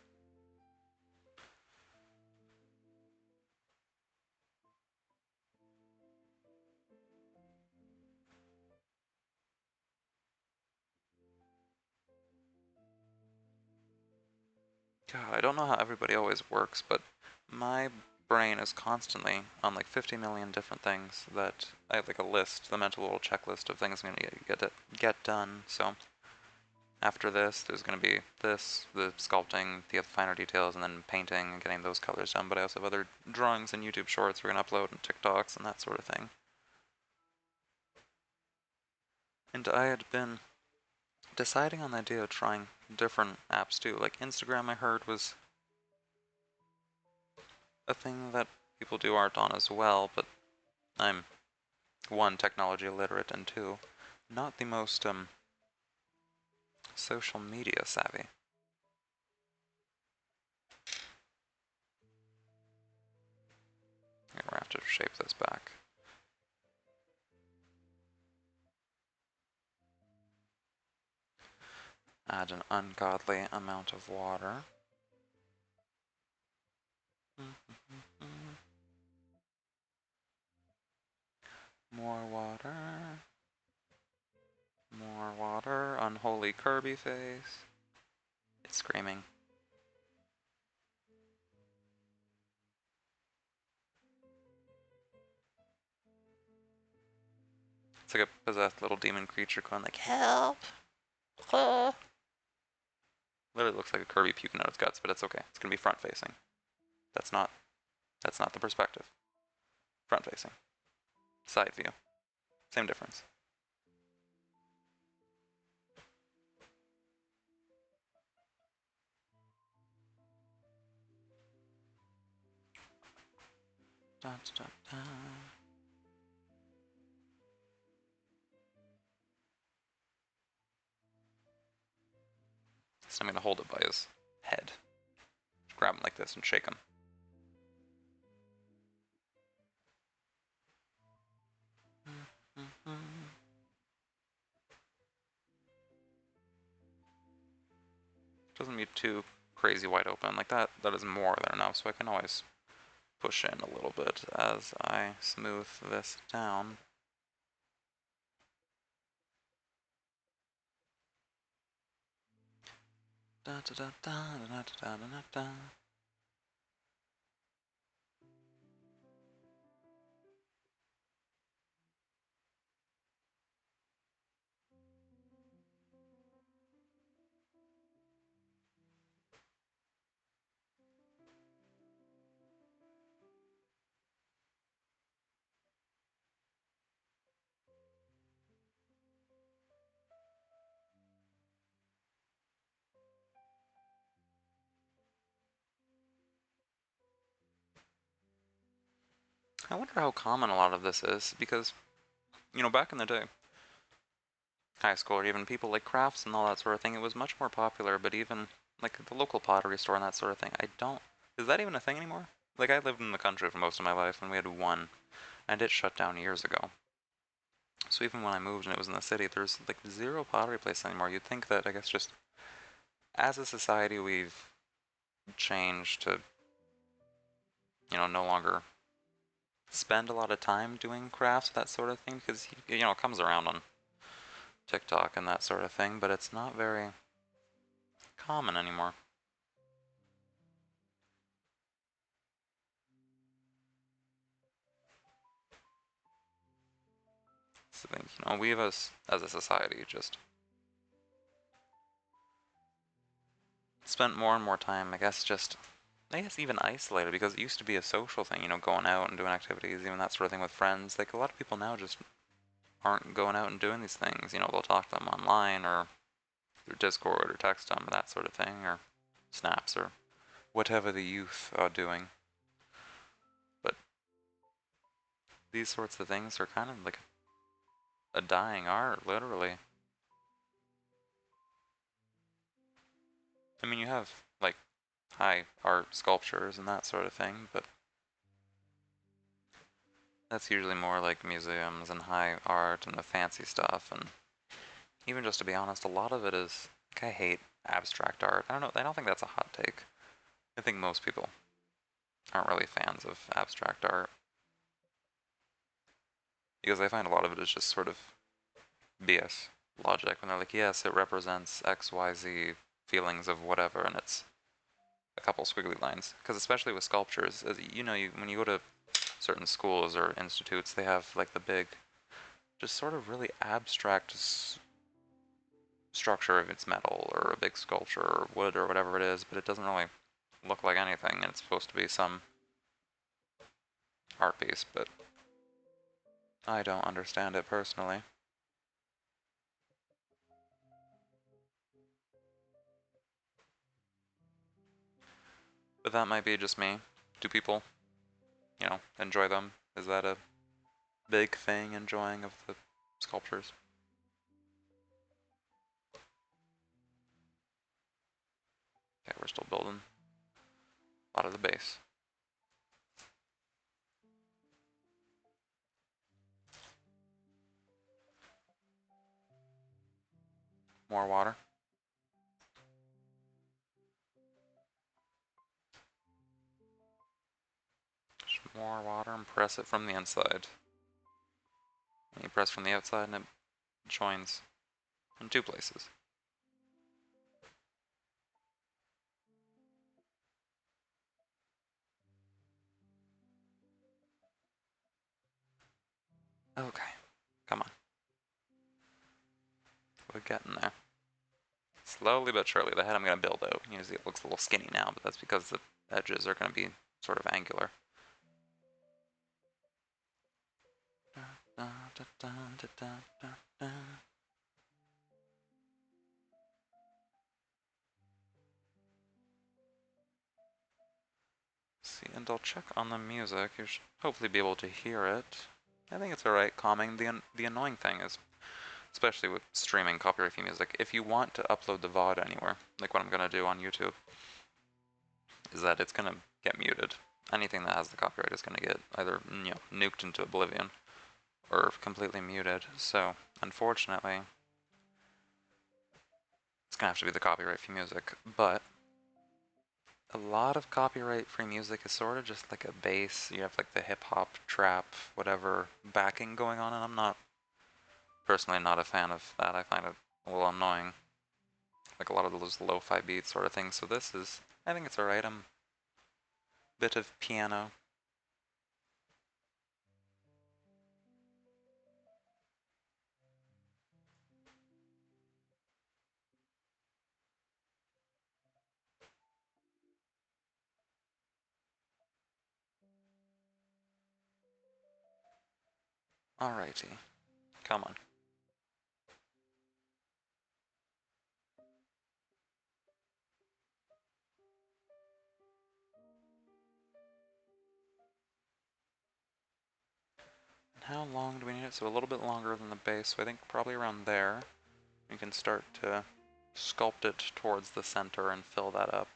God, I don't know how everybody always works, but my brain is constantly on like 50 million different things that I have like a list, the mental little checklist of things I'm gonna get done. So after this, there's gonna be this, the sculpting, the finer details, and then painting and getting those colors done. But I also have other drawings and YouTube shorts we're gonna upload and TikToks and that sort of thing. And I had been deciding on the idea of trying different apps too. Like Instagram, I heard was a thing that people do art on as well, but I'm one, technology illiterate, and two, not the most social media savvy. We're gonna have to shape this back. Add an ungodly amount of water. More water. More water. Unholy Kirby face. It's screaming. It's like a possessed little demon creature going like, help! Literally looks like a Kirby puking out its guts, but it's okay. It's gonna be front facing. That's not the perspective. Front facing. Side view. Same difference. Da, da, da. So I'm gonna hold it by his head. Just grab him like this and shake him. Doesn't be too crazy wide open like that. That is more than enough, so I can always push in a little bit as I smooth this down. Da da da da da da da da da. I wonder how common a lot of this is, because, you know, back in the day, high school, or even people like crafts and all that sort of thing, it was much more popular, but even, like, the local pottery store and that sort of thing, is that even a thing anymore? Like, I lived in the country for most of my life, and we had one, and it shut down years ago. So even when I moved and it was in the city, there's, like, zero pottery places anymore. You'd think that, I guess, just as a society, we've changed to, you know, no longer spend a lot of time doing crafts, that sort of thing, because, you know, it comes around on TikTok and that sort of thing, but it's not very common anymore. So I think, you know, we've as a society just spent more and more time, I guess, even isolated, because it used to be a social thing, you know, going out and doing activities, even that sort of thing with friends. Like, a lot of people now just aren't going out and doing these things. You know, they'll talk to them online or through Discord or text them, that sort of thing, or snaps or whatever the youth are doing. But these sorts of things are kind of like a dying art, literally. I mean, you have, like, high art sculptures and that sort of thing, but that's usually more like museums and high art and the fancy stuff. And even just to be honest, a lot of it is, like, I hate abstract art. I don't know, I don't think that's a hot take. I think most people aren't really fans of abstract art, because I find a lot of it is just sort of BS logic when they're like, yes, it represents XYZ feelings of whatever, and it's a couple squiggly lines, because especially with sculptures, as you know, when you go to certain schools or institutes, they have like the big, just sort of really abstract structure if it's metal or a big sculpture or wood or whatever it is, but it doesn't really look like anything, and it's supposed to be some art piece, but I don't understand it personally. But that might be just me. Do people, you know, enjoy them? Is that a big thing, enjoying of the sculptures? Okay, we're still building a lot of the base. More water. Just more water and press it from the inside. And you press from the outside and it joins in two places. Okay, come on. We're getting there. Slowly but surely, the head I'm going to build out. You can see it looks a little skinny now, but that's because the edges are going to be sort of angular. See, and I'll check on the music. You should hopefully be able to hear it. I think it's alright, calming. The annoying thing is, especially with streaming copyright-free music, if you want to upload the VOD anywhere, like what I'm going to do on YouTube, is that it's going to get muted. Anything that has the copyright is going to get either, you know, nuked into oblivion or completely muted. So, unfortunately, it's going to have to be the copyright-free music. But a lot of copyright-free music is sort of just like a bass. You have like the hip-hop, trap, whatever backing going on, and I'm not personally not a fan of that. I find it a little annoying. Like a lot of those lo-fi beats sort of things. So this is, I think it's alright. I'm bit of piano. Alrighty. Come on. How long do we need it? So a little bit longer than the base, so I think probably around there. We can start to sculpt it towards the center and fill that up,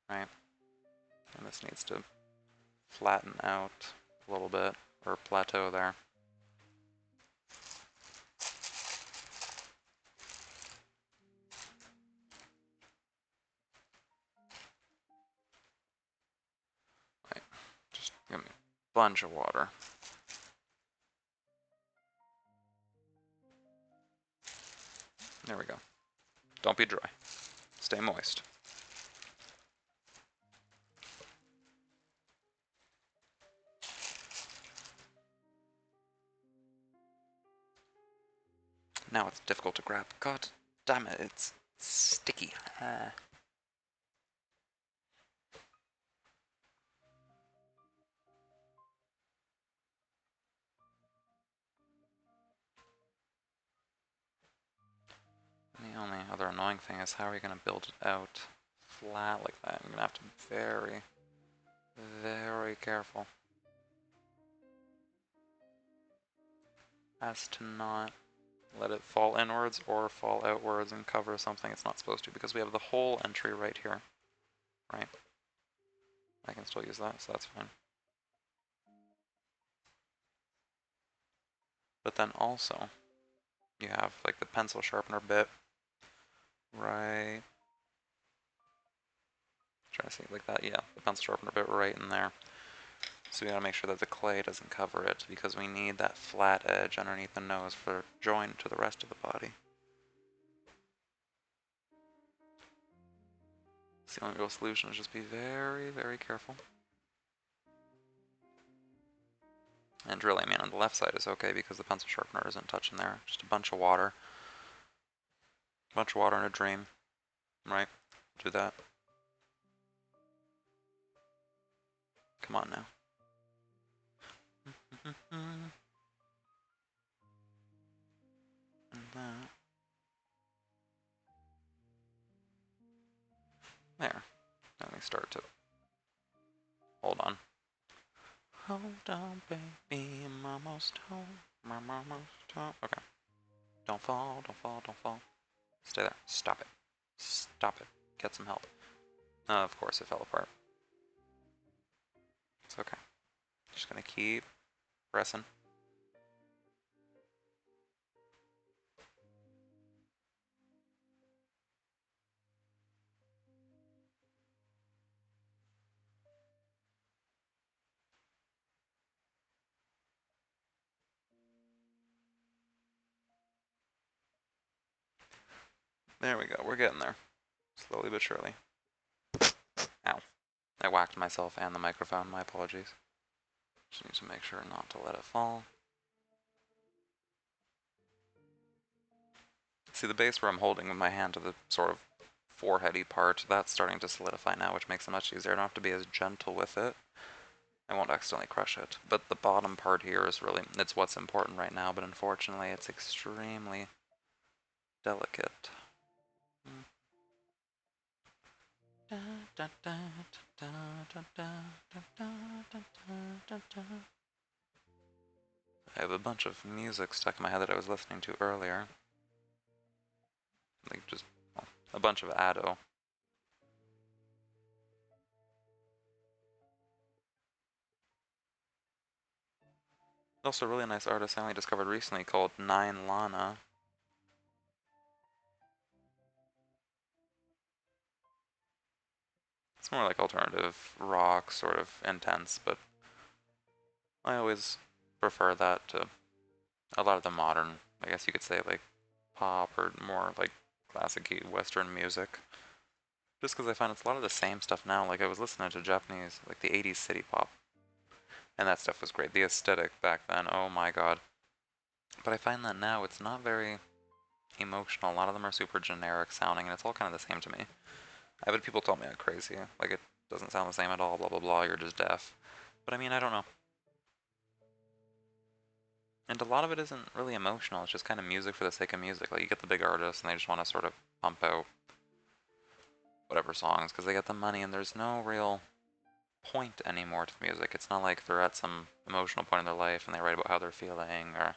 right? And this needs to flatten out a little bit, or plateau there. Right, just give me a bunch of water. There we go. Don't be dry. Stay moist. Now it's difficult to grab. God damn it, it's sticky. The only other annoying thing is how are you going to build it out flat like that? You're going to have to be very, very careful as to not let it fall inwards or fall outwards and cover something it's not supposed to, because we have the whole entry right here, right? I can still use that, so that's fine. But then also, you have like the pencil sharpener bit, right? Trying to see like that, yeah, the pencil sharpener bit right in there. So we gotta make sure that the clay doesn't cover it, because we need that flat edge underneath the nose for join to the rest of the body. It's the only real solution is just be very, very careful. And really, I mean, on the left side is okay because the pencil sharpener isn't touching there. Just a bunch of water. A bunch of water in a dream. Right? Do that. Come on now. And that. There. Then we start to... Hold on. Hold on, baby, I'm almost home. I'm almost home. Okay. Don't fall, don't fall, don't fall. Stay there. Stop it. Stop it. Get some help. Of course it fell apart. It's okay. Just gonna keep pressing. There we go. We're getting there. Slowly but surely. Ow. I whacked myself and the microphone. My apologies. Just need to make sure not to let it fall. See the base where I'm holding with my hand to the sort of foreheady part, that's starting to solidify now, which makes it much easier. I don't have to be as gentle with it. I won't accidentally crush it. But the bottom part here is really, it's what's important right now, but unfortunately it's extremely delicate. I have a bunch of music stuck in my head that I was listening to earlier. Like just well, a bunch of Addo. Also a really nice artist I only discovered recently called Nine Lana. It's more like alternative rock, sort of intense, but I always prefer that to a lot of the modern, I guess you could say, like pop or more like classic-y Western music. Just because I find it's a lot of the same stuff now. Like I was listening to Japanese, like the 80s city pop, and that stuff was great. The aesthetic back then, oh my god. But I find that now it's not very emotional. A lot of them are super generic sounding, and it's all kind of the same to me. I've had people tell me I'm crazy, like it doesn't sound the same at all, blah blah blah, you're just deaf. But I mean, I don't know. And a lot of it isn't really emotional, it's just kind of music for the sake of music. Like you get the big artists and they just want to sort of pump out whatever songs because they get the money and there's no real point anymore to the music. It's not like they're at some emotional point in their life and they write about how they're feeling or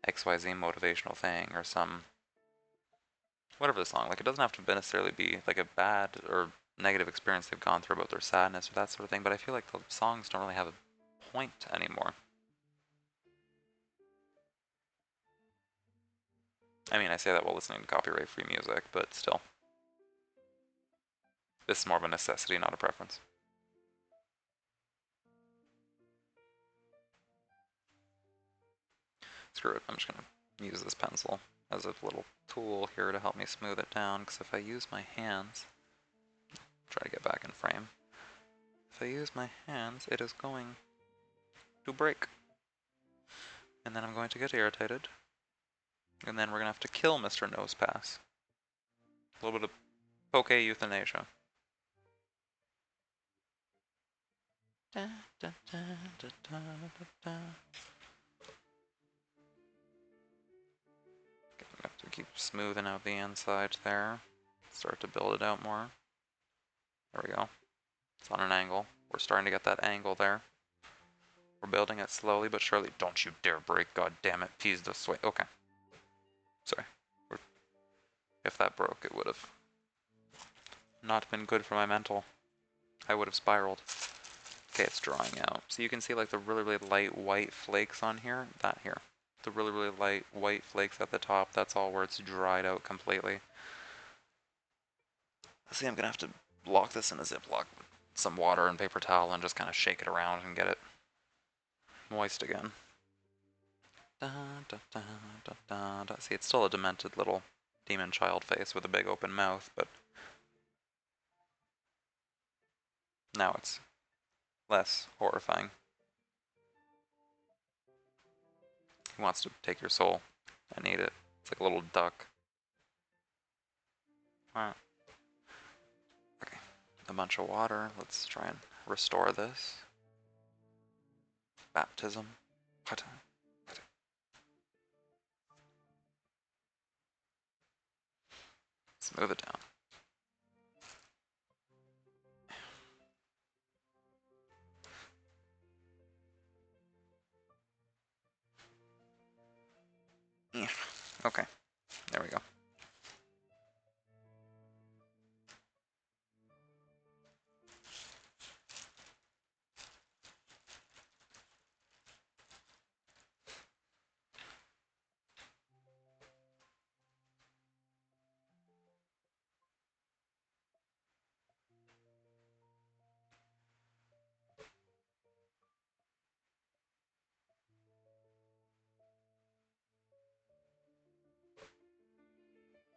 XYZ motivational thing or some whatever the song. Like it doesn't have to necessarily be like a bad or negative experience they've gone through about their sadness or that sort of thing, but I feel like the songs don't really have a point anymore. I mean, I say that while listening to copyright-free music, but still. This is more of a necessity, not a preference. Screw it, I'm just gonna use this pencil as a little tool here to help me smooth it down, because if I use my hands, try to get back in frame. If I use my hands, it is going to break. And then I'm going to get irritated. And then we're gonna have to kill Mr. Nosepass. A little bit of poke euthanasia. Da, da, da, da, da, da, da. I have to keep smoothing out the inside there. Start to build it out more. There we go. It's on an angle. We're starting to get that angle there. We're building it slowly but surely. Don't you dare break, god damn it. Piece this way. Okay. Sorry. If that broke, it would have not been good for my mental. I would have spiraled. Okay, it's drawing out. So you can see like the really, really light white flakes on here. That here. The really, really light white flakes at the top. That's all where it's dried out completely. See, I'm gonna have to lock this in a Ziploc with some water and paper towel and just kind of shake it around and get it moist again. Da, da, da, da, da, da. See, it's still a demented little demon child face with a big open mouth, but Now it's less horrifying. He wants to take your soul and eat it. It's like a little duck. Alright. Okay. A bunch of water. Let's try and restore this. Baptism. Smooth it down. Yeah. Okay. There we go.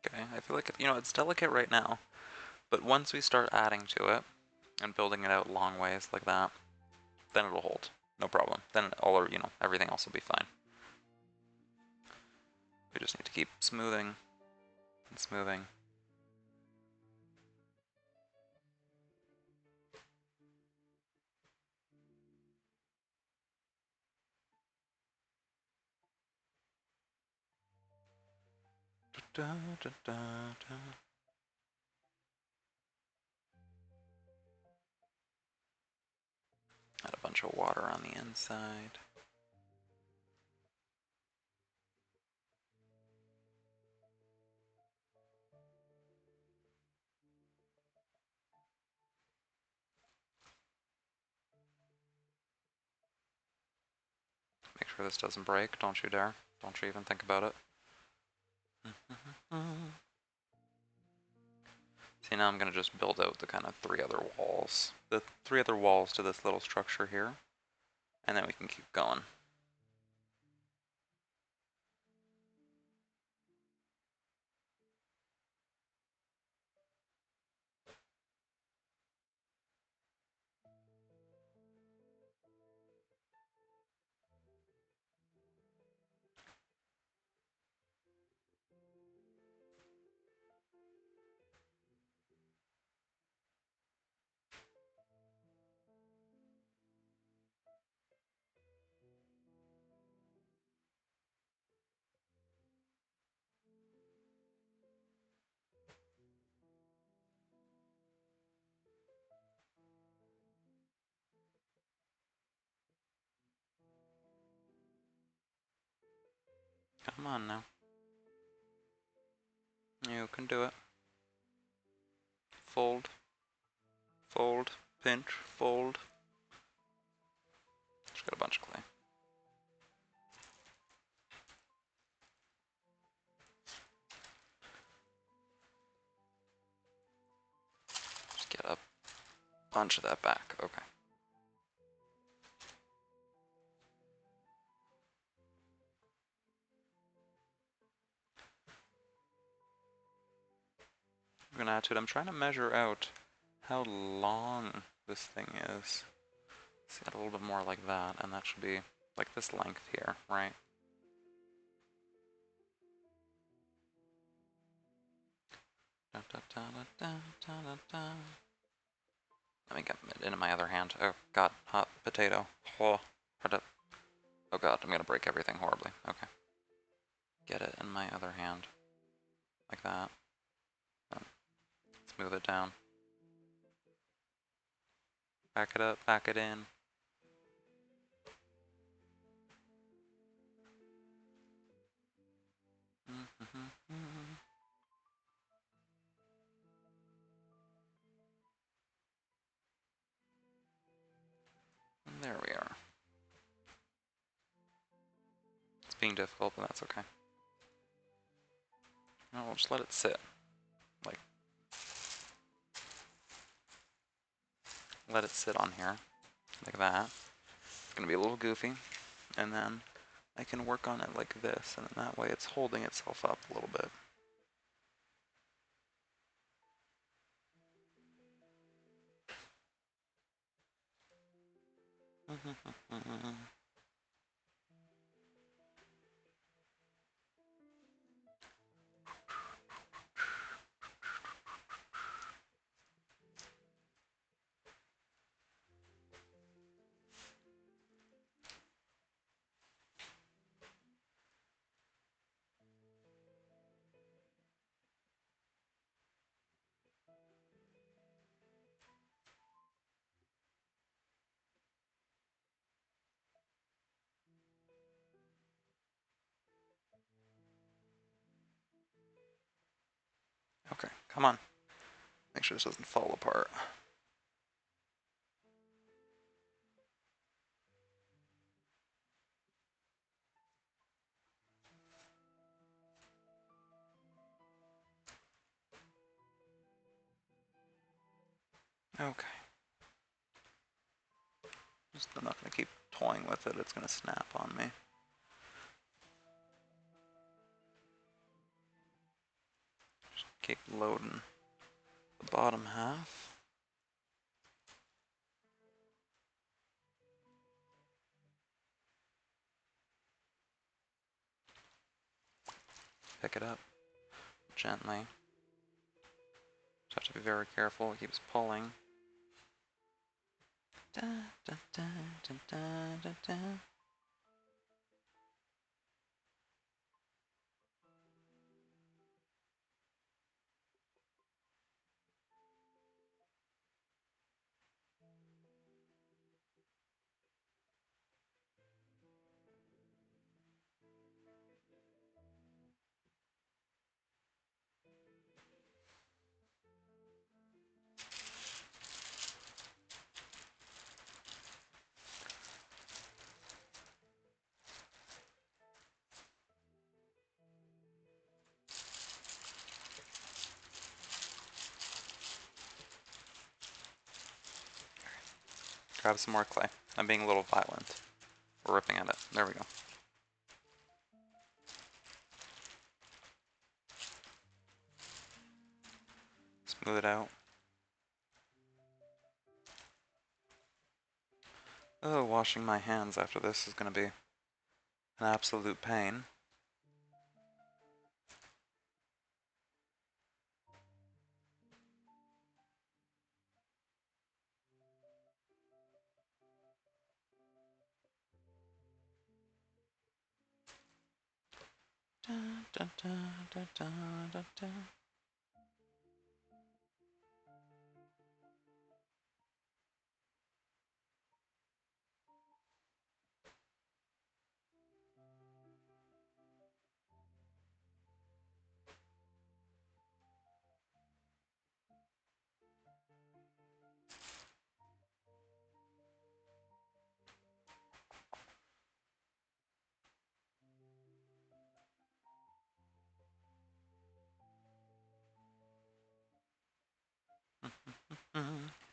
Okay, I feel like, it's delicate right now, but once we start adding to it and building it out long ways like that, then it'll hold. No problem. Then everything else will be fine. We just need to keep smoothing and smoothing. Da, da, da, da. Add a bunch of water on the inside. Make sure this doesn't break. Don't you dare. Don't you even think about it. See, now I'm going to just build out the kind of 3 other walls. The 3 other walls to this little structure here. And then we can keep going. Come on now. You can do it. Fold. Fold. Pinch. Fold. Just got a bunch of clay. Just get a bunch of that back. Okay. I'm gonna add to it. I'm trying to measure out how long this thing is. Let's get a little bit more like that, and that should be like this length here, right? Da, da, da, da, da, da, da. Let me get it into my other hand. Oh god, hot potato. Oh, oh god, I'm gonna break everything horribly. Okay. Get it in my other hand. Like that. Then smooth it down. Back it up, back it in. And there we are. It's being difficult, but that's okay. No, we'll just let it sit. Like, let it sit on here. Like that. It's gonna be a little goofy. And then I can work on it like this, and then that way it's holding itself up a little bit. Come on. Make sure this doesn't fall apart. Okay. I'm not going to keep toying with it, it's going to snap on me. Just keep loading the bottom half. Pick it up gently. Just have to be very careful, it keeps pulling. Da, da, da, da, da, da, da. Grab some more clay. I'm being a little violent. We're ripping at it. There we go. Smooth it out. Oh, washing my hands after this is going to be an absolute pain. Da, da, da, da, da, da, da.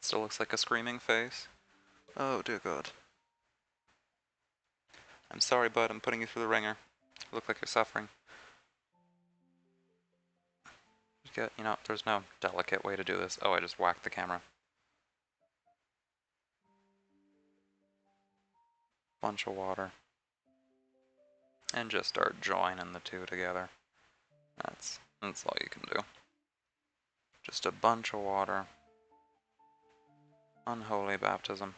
Still looks like a screaming face. Oh dear God. I'm sorry, bud. I'm putting you through the ringer. You look like you're suffering. There's no delicate way to do this. Oh, I just whacked the camera. Bunch of water. And just start joining the two together. That's all you can do. Just a bunch of water. Unholy baptism.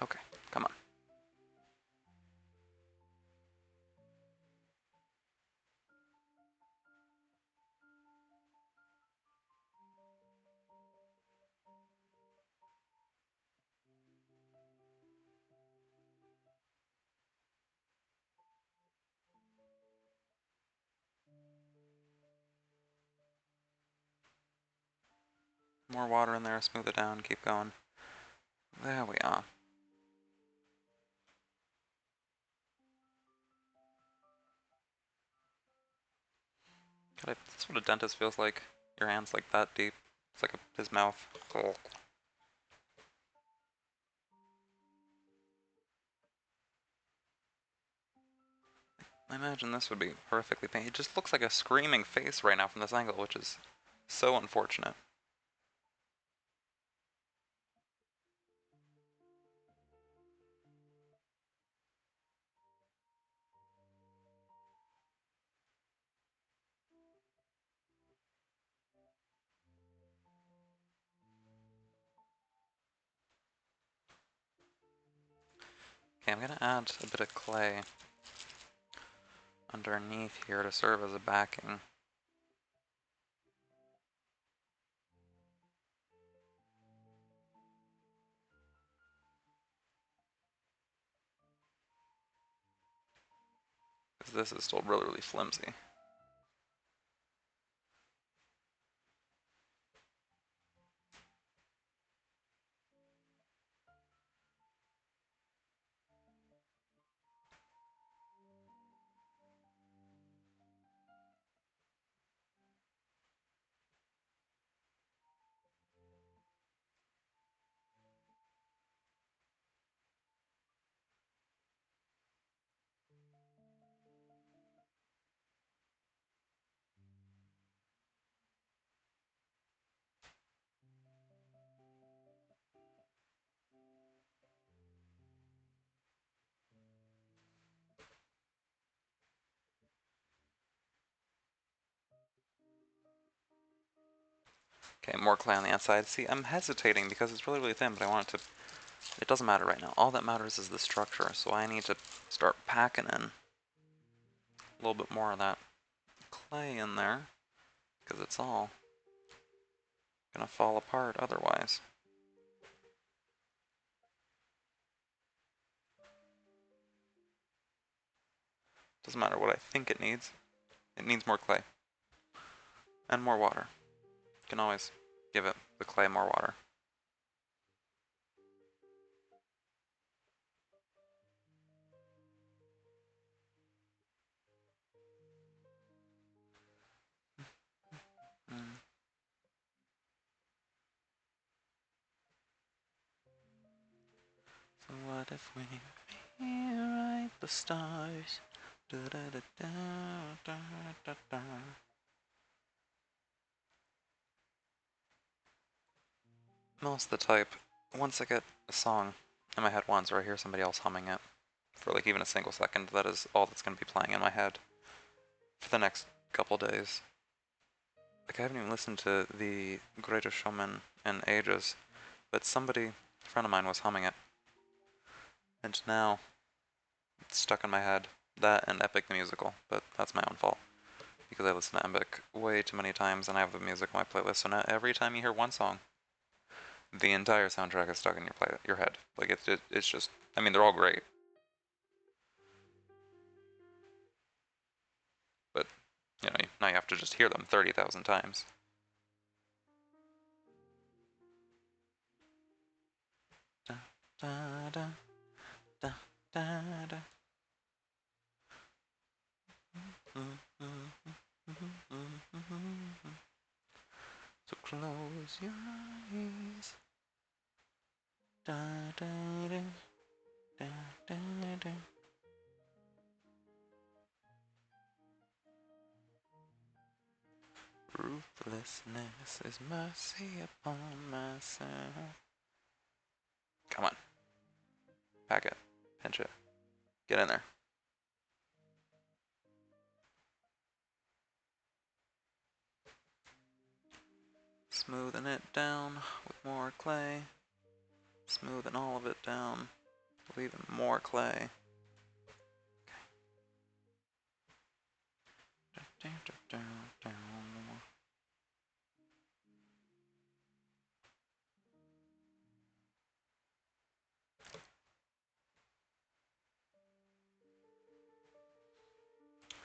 Okay, come on. More water in there, smooth it down, keep going. There we are. God, that's what a dentist feels like. Your hand's like that deep. It's like his mouth. Ugh. I imagine this would be horrifically painful. It just looks like a screaming face right now from this angle, which is so unfortunate. Okay, I'm gonna add a bit of clay underneath here to serve as a backing. Because this is still really, really flimsy. Okay, more clay on the outside. See, I'm hesitating because it's really, really thin, but I want it to... It doesn't matter right now. All that matters is the structure, so I need to start packing in a little bit more of that clay in there, because it's all gonna fall apart otherwise. Doesn't matter what I think it needs. It needs more clay. And more water. You can always give it, the clay, more water. Mm. So what if we rewrite the stars? Da da da da da da da. Most of the type, once I get a song in my head once, or I hear somebody else humming it for like even a single second, that is all that's going to be playing in my head for the next couple days. Like I haven't even listened to The Greatest Showman in ages, but somebody, a friend of mine, was humming it, and now it's stuck in my head. That and Epic the Musical, but that's my own fault because I listen to Epic way too many times and I have the music on my playlist, so now every time you hear one song, the entire soundtrack is stuck in your head. Like it's just, I mean, they're all great, but you know, now you have to just hear them 30,000 times. Da, da, da, da, da, da. So close your eyes. Da, da, da, da, da, da. Ruthlessness is mercy upon myself. Come on. Pack it. Pinch it. Get in there. Smoothing it down with more clay. Smoothing all of it down with even more clay.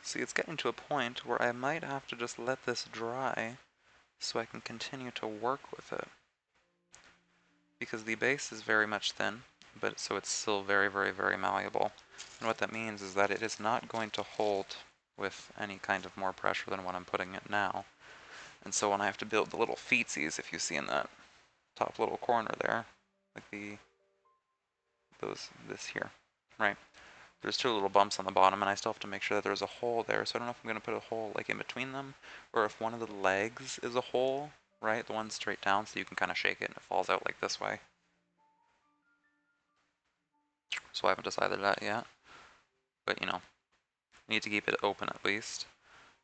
See, it's getting to a point where I might have to just let this dry so I can continue to work with it. Because the base is very much thin, but so it's still very, very, very malleable. And what that means is that it is not going to hold with any kind of more pressure than what I'm putting it now. And so when I have to build the little feetsies, if you see in that top little corner there, like this here, right? There's two little bumps on the bottom, and I still have to make sure that there's a hole there. So I don't know if I'm going to put a hole like in between them, or if one of the legs is a hole, right? The one straight down, so you can kind of shake it and it falls out like this way. So I haven't decided that yet. But, you know, need to keep it open at least.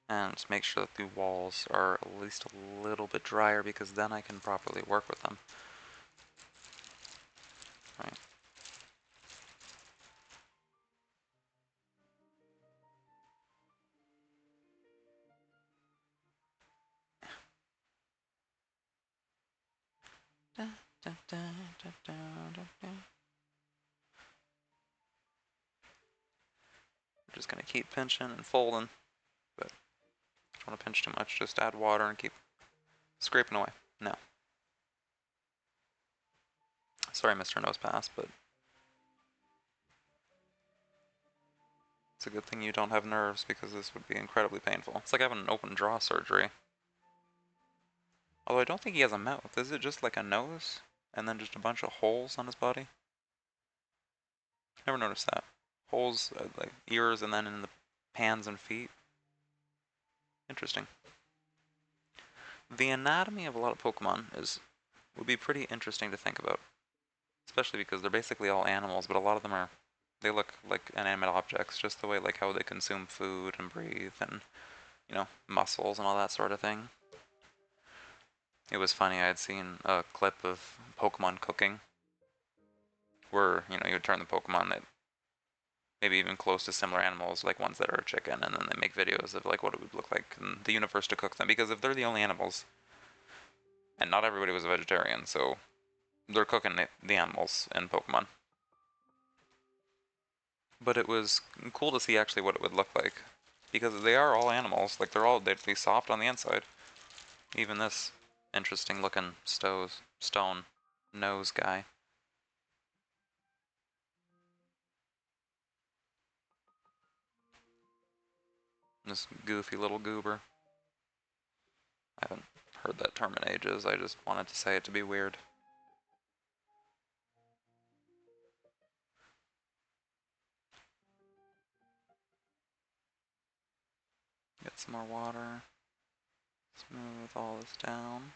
And make sure that the walls are at least a little bit drier, because then I can properly work with them. Right. We're just gonna keep pinching and folding, but don't want to pinch too much. Just add water and keep scraping away. No. Sorry, Mr. Nose Pass, but it's a good thing you don't have nerves because this would be incredibly painful. It's like having an open jaw surgery. Although I don't think he has a mouth. Is it just like a nose and then just a bunch of holes on his body? Never noticed that. Holes, like ears and then in the hands and feet. Interesting. The anatomy of a lot of Pokemon would be pretty interesting to think about. Especially because they're basically all animals, but a lot of them they look like inanimate objects, just the way like how they consume food and breathe and, you know, muscles and all that sort of thing. It was funny, I had seen a clip of Pokemon cooking where, you know, you would turn the Pokemon that maybe even close to similar animals, like ones that are a chicken, and then they make videos of like what it would look like in the universe to cook them, because if they're the only animals, and not everybody was a vegetarian, so they're cooking the animals in Pokemon. But it was cool to see actually what it would look like, because they are all animals, like they'd be soft on the inside. Even this interesting looking stone nose guy. This goofy little goober. I haven't heard that term in ages, I just wanted to say it to be weird. Get some more water. Smooth all this down.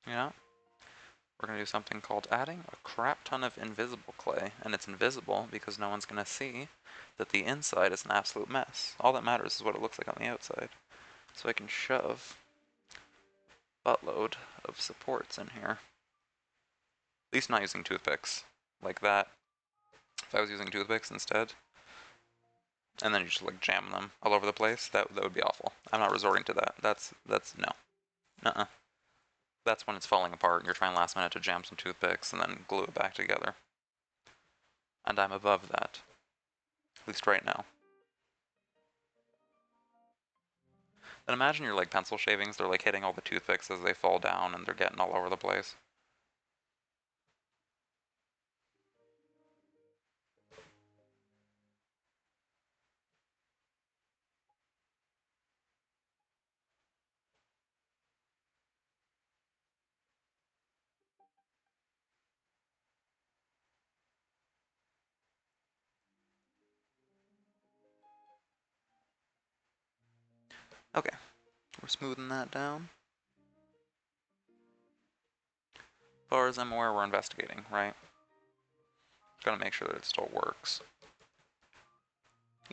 Yeah, we're gonna do something called adding a crap ton of invisible clay, and it's invisible because no one's gonna see that the inside is an absolute mess. All that matters is what it looks like on the outside. So I can shove a buttload of supports in here. At least not using toothpicks like that. If I was using toothpicks instead, and then you just like jam them all over the place, that would be awful. I'm not resorting to that. That's no. Uh-uh. That's when it's falling apart and you're trying last minute to jam some toothpicks and then glue it back together. And I'm above that. At least right now. And imagine your like pencil shavings, they're like hitting all the toothpicks as they fall down and they're getting all over the place. Okay, we're smoothing that down. As far as I'm aware, we're investigating, right? Gotta make sure that it still works.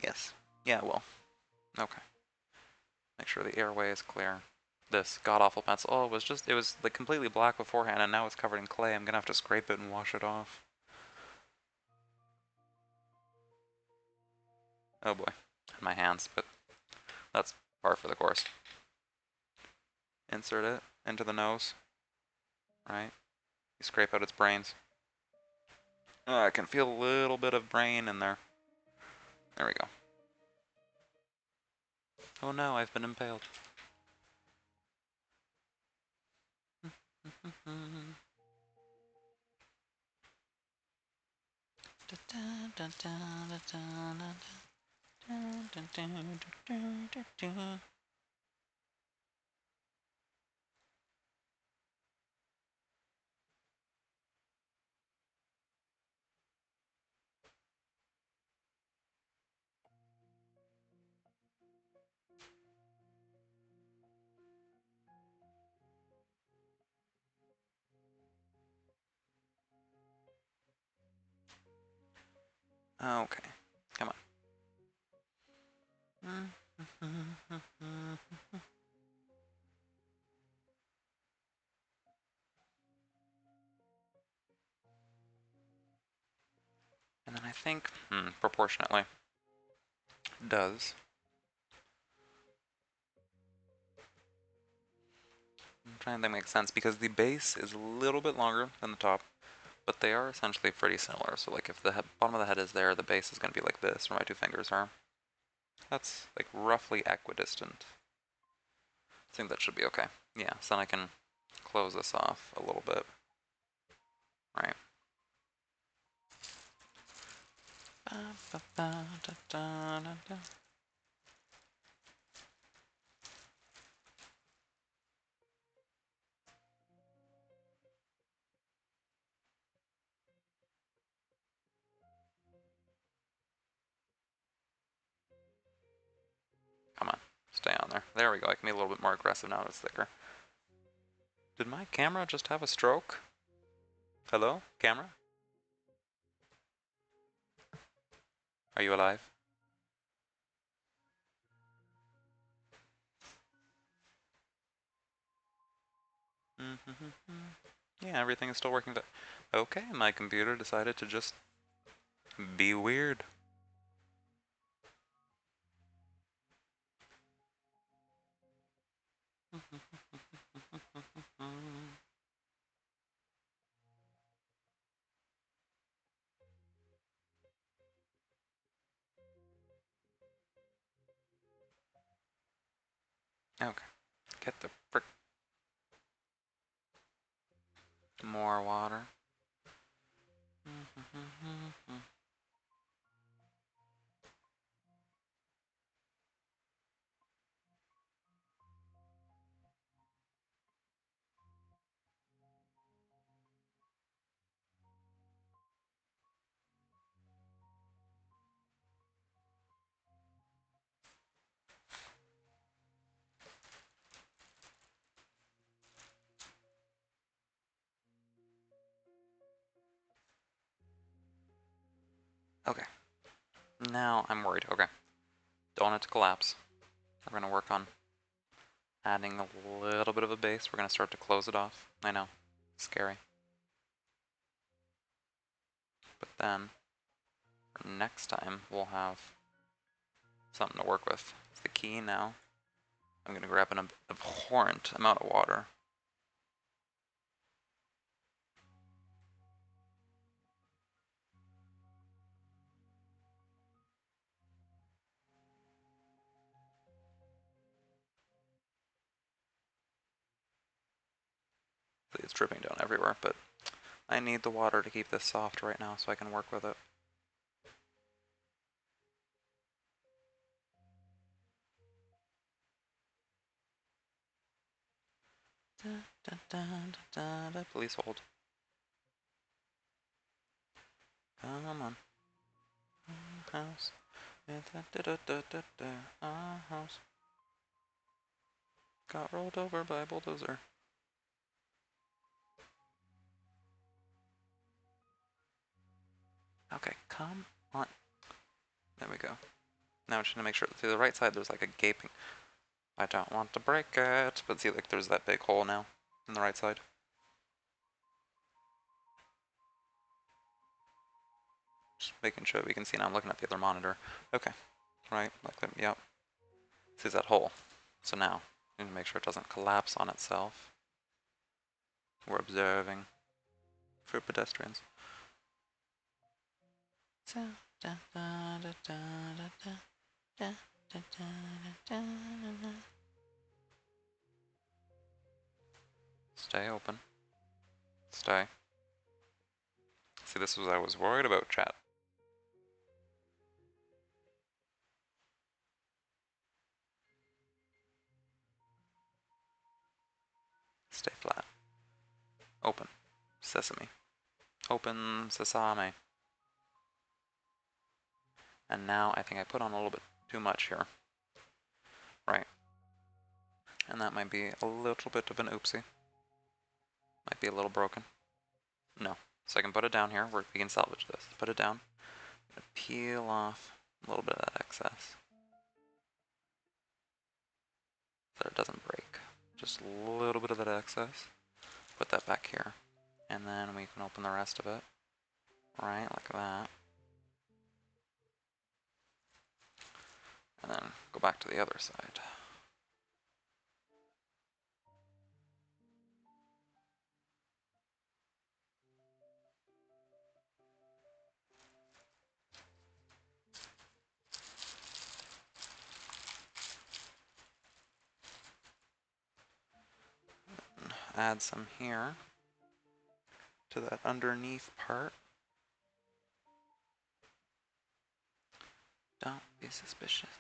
Yes. Yeah, well. Okay. Make sure the airway is clear. This god-awful pencil. Oh, it was like completely black beforehand and now it's covered in clay. I'm gonna have to scrape it and wash it off. Oh boy. My hands, but that's par for the course. Insert it into the nose. Right? You scrape out its brains. Oh, I can feel a little bit of brain in there. There we go. Oh no, I've been impaled. Okay, come on. And then I think, proportionately, does. I'm trying to think makes sense because the base is a little bit longer than the top, but they are essentially pretty similar. So like if the bottom of the head is there, the base is going to be like this, where my two fingers are. That's like roughly equidistant. I think that should be okay. Yeah, so then I can close this off a little bit. Right. Come on, stay on there. There we go, I can be a little bit more aggressive now that it's thicker. Did my camera just have a stroke? Hello, camera? Are you alive? Yeah, everything is still working. Okay, my computer decided to just be weird. Okay, get the frick. More water. Okay, now I'm worried. Okay, don't want it to collapse. We're gonna work on adding a little bit of a base. We're gonna start to close it off. I know, scary. But then, for next time, we'll have something to work with. It's the key now. I'm gonna grab an abhorrent amount of water. It's dripping down everywhere, but I need the water to keep this soft right now so I can work with it. Please hold. Come on. House. House. Got rolled over by a bulldozer. Okay, come on. There we go. Now I'm just gonna make sure that through the right side there's like a gaping. I don't want to break it, but see, like there's that big hole now on the right side. Just making sure we can see now. I'm looking at the other monitor. Okay, right, like that. Yep. See that hole. So now we need to make sure it doesn't collapse on itself. We're observing for pedestrians. Stay open. Stay. See, this was I was worried about, chat. Stay flat. Open. Sesame. Open sesame. And now I think I put on a little bit too much here. Right. And that might be a little bit of an oopsie. Might be a little broken. No. So I can put it down here. We can salvage this. Put it down. Peel off a little bit of that excess. So it doesn't break. Just a little bit of that excess. Put that back here. And then we can open the rest of it. Right, like that. go back to the other side. Add some here to that underneath part. Don't be suspicious.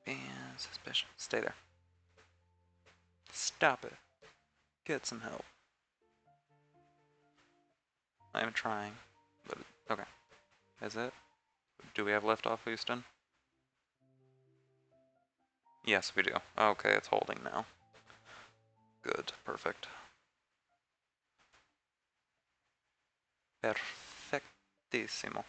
Be suspicious. Stay there. Stop it. Get some help. I'm trying, but okay. Is it? Do we have liftoff, Houston? Yes, we do. Okay, it's holding now. Good. Perfect. Perfectissimo.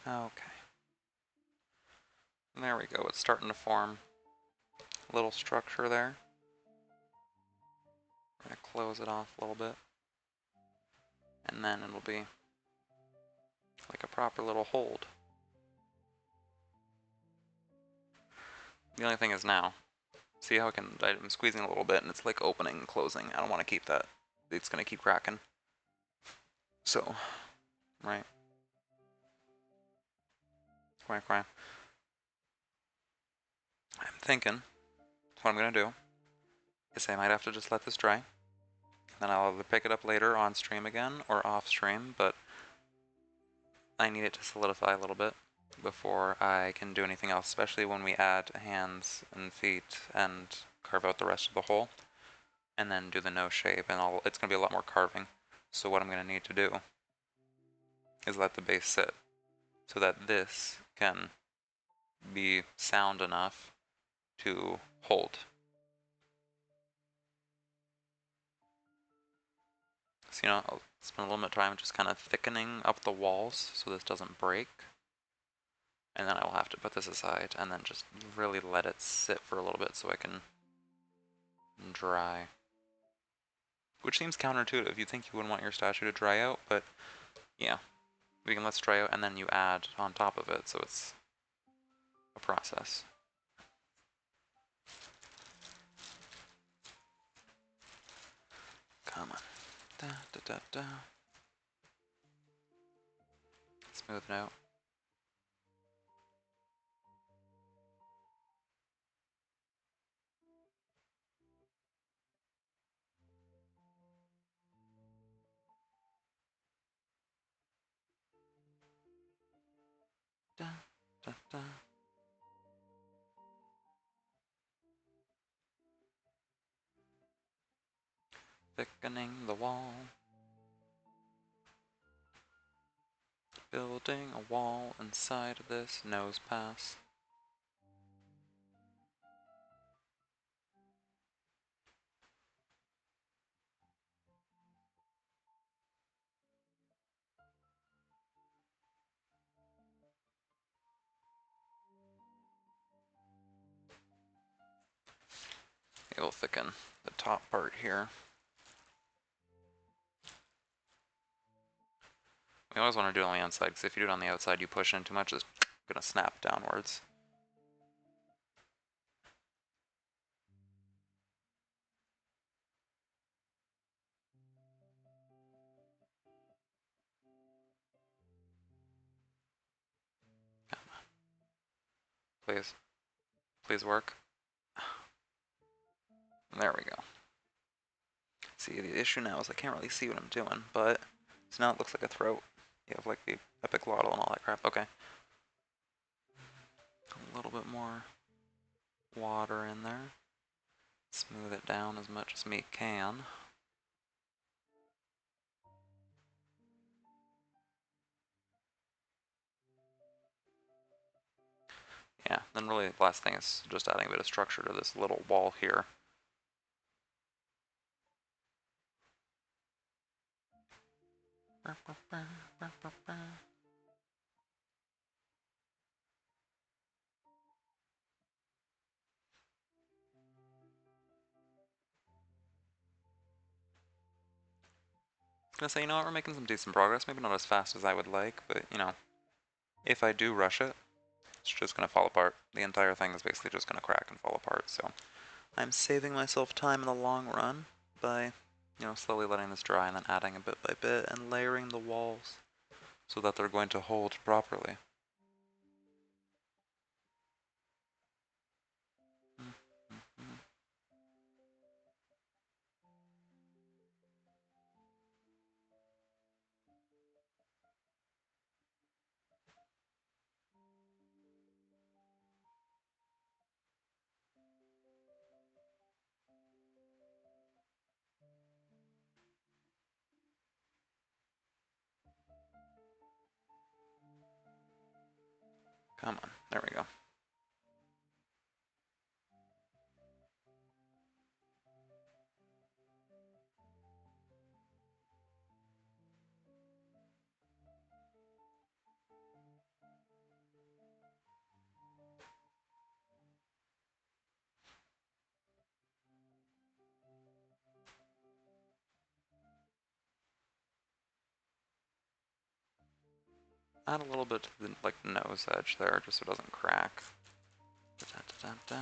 Okay. There we go. It's starting to form a little structure there. We're going to close it off a little bit. And then it'll be like a proper little hold. The only thing is now, see how I'm squeezing a little bit and it's like opening and closing. I don't want to keep that. It's going to keep cracking. So, right. Quack, quack. I'm thinking, what I'm going to do is I might have to just let this dry. Then I'll either pick it up later on stream again or off stream, but I need it to solidify a little bit before I can do anything else, especially when we add hands and feet and carve out the rest of the hole and then do the nose shape and all. It's going to be a lot more carving. So what I'm going to need to do is let the base sit so that this can be sound enough to hold. So, you know, I'll spend a little bit of time just kind of thickening up the walls so this doesn't break. And then I will have to put this aside and then just really let it sit for a little bit so I can dry. Which seems counterintuitive. You'd think you wouldn't want your statue to dry out, but yeah. We can let it dry out and then you add on top of it, so it's a process. Come on. Da, da, da, da. Smooth it out. Da, da, da. Thickening the wall. Building a wall inside of this nose pass. It will thicken the top part here. We always want to do it on the inside, because if you do it on the outside, you push in too much, it's going to snap downwards. Please. Please work. There we go. See, the issue now is I can't really see what I'm doing, but so now it looks like a throat. You have like the epiglottal and all that crap. Okay. A little bit more water in there. Smooth it down as much as meat can. Yeah, then really the last thing is just adding a bit of structure to this little wall here. Gonna say, you know what, we're making some decent progress. Maybe not as fast as I would like, but you know, if I do rush it, it's just gonna fall apart. The entire thing is basically just gonna crack and fall apart. So I'm saving myself time in the long run by, you know, slowly letting this dry and then adding a bit by bit and layering the walls so that they're going to hold properly. Come on, there we go. Add a little bit to the like nose edge there, just so it doesn't crack. Da, da, da, da.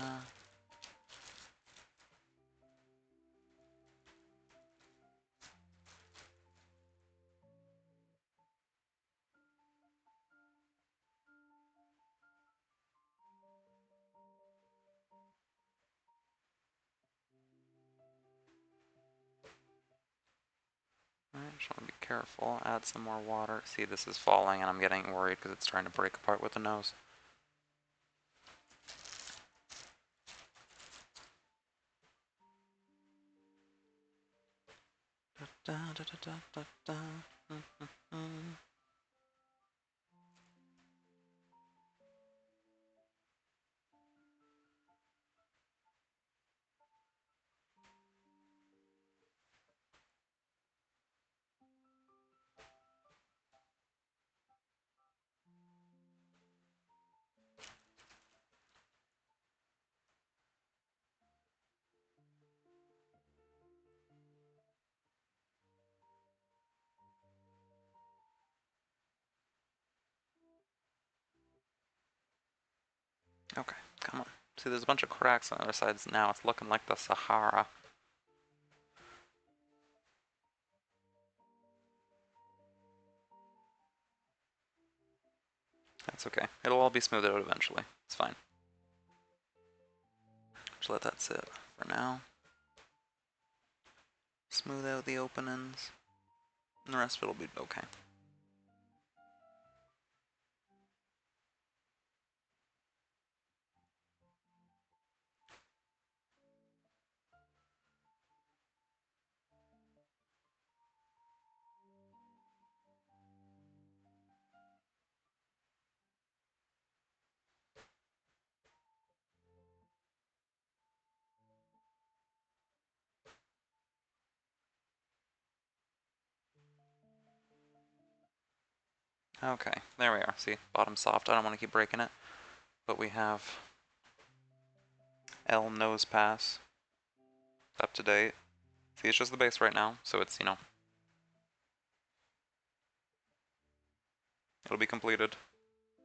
Alright, just want to be careful. Add some more water. See, this is falling and I'm getting worried because it's trying to break apart with the nose. Da, da, da, da, da, da. Okay, come on. See, there's a bunch of cracks on the other sides now. It's looking like the Sahara. That's okay. It'll all be smoothed out eventually. It's fine. Just let that sit for now. Smooth out the openings. And the rest of it'll be okay. Okay, there we are. See, bottom soft. I don't want to keep breaking it. But we have L nose pass up to date. See, it's just the base right now, so it's, you know, it'll be completed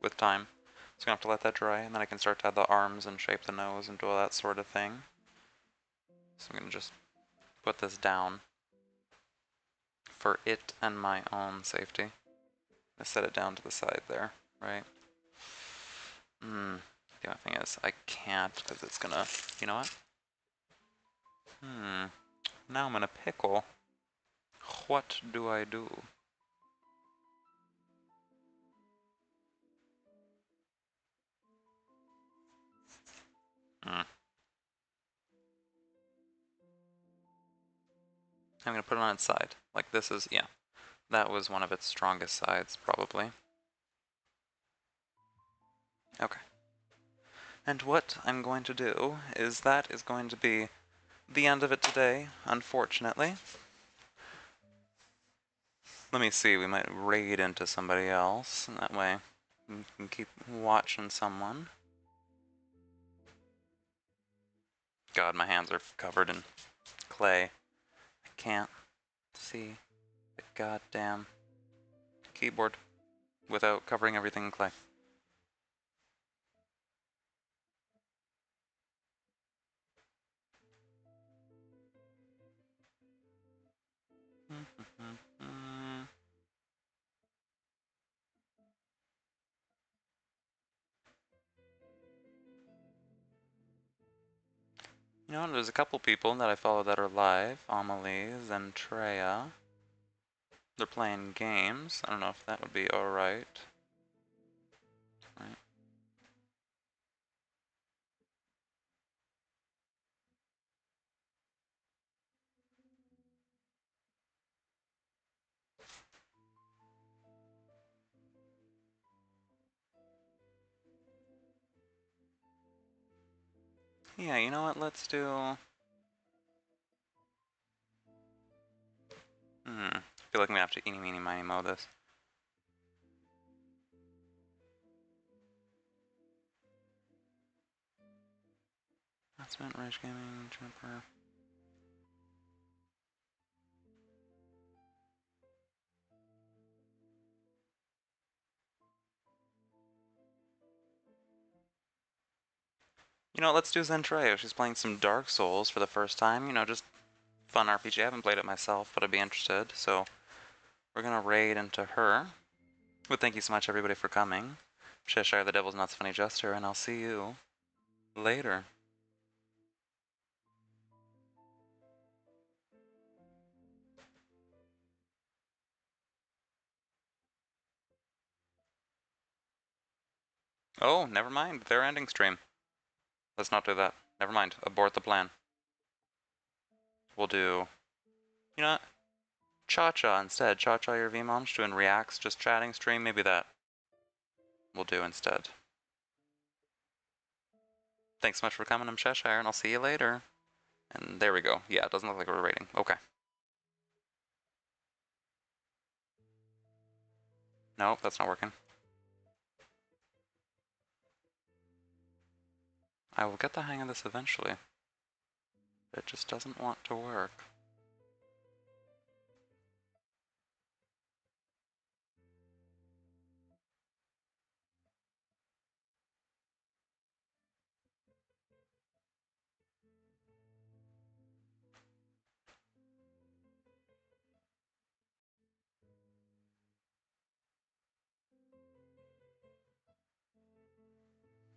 with time. So I'm gonna have to let that dry, and then I can start to add the arms and shape the nose and do all that sort of thing. So I'm gonna just put this down for it and my own safety. I set it down to the side there, right? The only thing is, I can't, because it's gonna, you know what? Now I'm in a pickle. What do I do? I'm gonna put it on its side. Like this is, yeah. That was one of its strongest sides, probably. Okay. And what I'm going to do is that is going to be the end of it today, unfortunately. Let me see, we might raid into somebody else, and that way we can keep watching someone. God, my hands are covered in clay. I can't see the goddamn keyboard without covering everything in clay. You know, there's a couple people that I follow that are live. Amelie, Zentrea. They're playing games. I don't know if that would be alright. Right. Yeah, you know what? Let's do... I feel like I'm gonna have to eeny, meeny, miny, moe this. That's meant Rage Gaming, Jumper. You know, let's do Zentrea. She's playing some Dark Souls for the first time. You know, just fun RPG. I haven't played it myself, but I'd be interested. So we're gonna raid into her. But thank you so much, everybody, for coming. Sheshire, the Devil's Not So Funny Jester, and I'll see you later. Oh, never mind. They're ending stream. Let's not do that. Never mind. Abort the plan. We'll do... You know what? Cha-Cha instead. Cha-Cha, your VMom's doing reacts, just chatting stream. Maybe that we'll do instead. Thanks so much for coming. I'm Sheshire, and I'll see you later. And there we go. Yeah, it doesn't look like we're raiding. Okay. Nope, that's not working. I will get the hang of this eventually. It just doesn't want to work.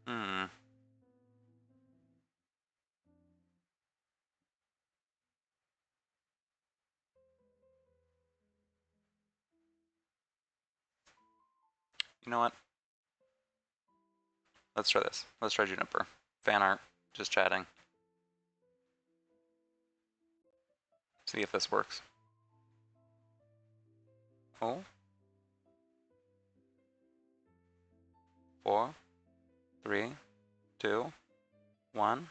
Hmm. You know what? Let's try this. Let's try Juniper. Fan art. Just chatting. See if this works. Oh. 4, 3, 2, 1.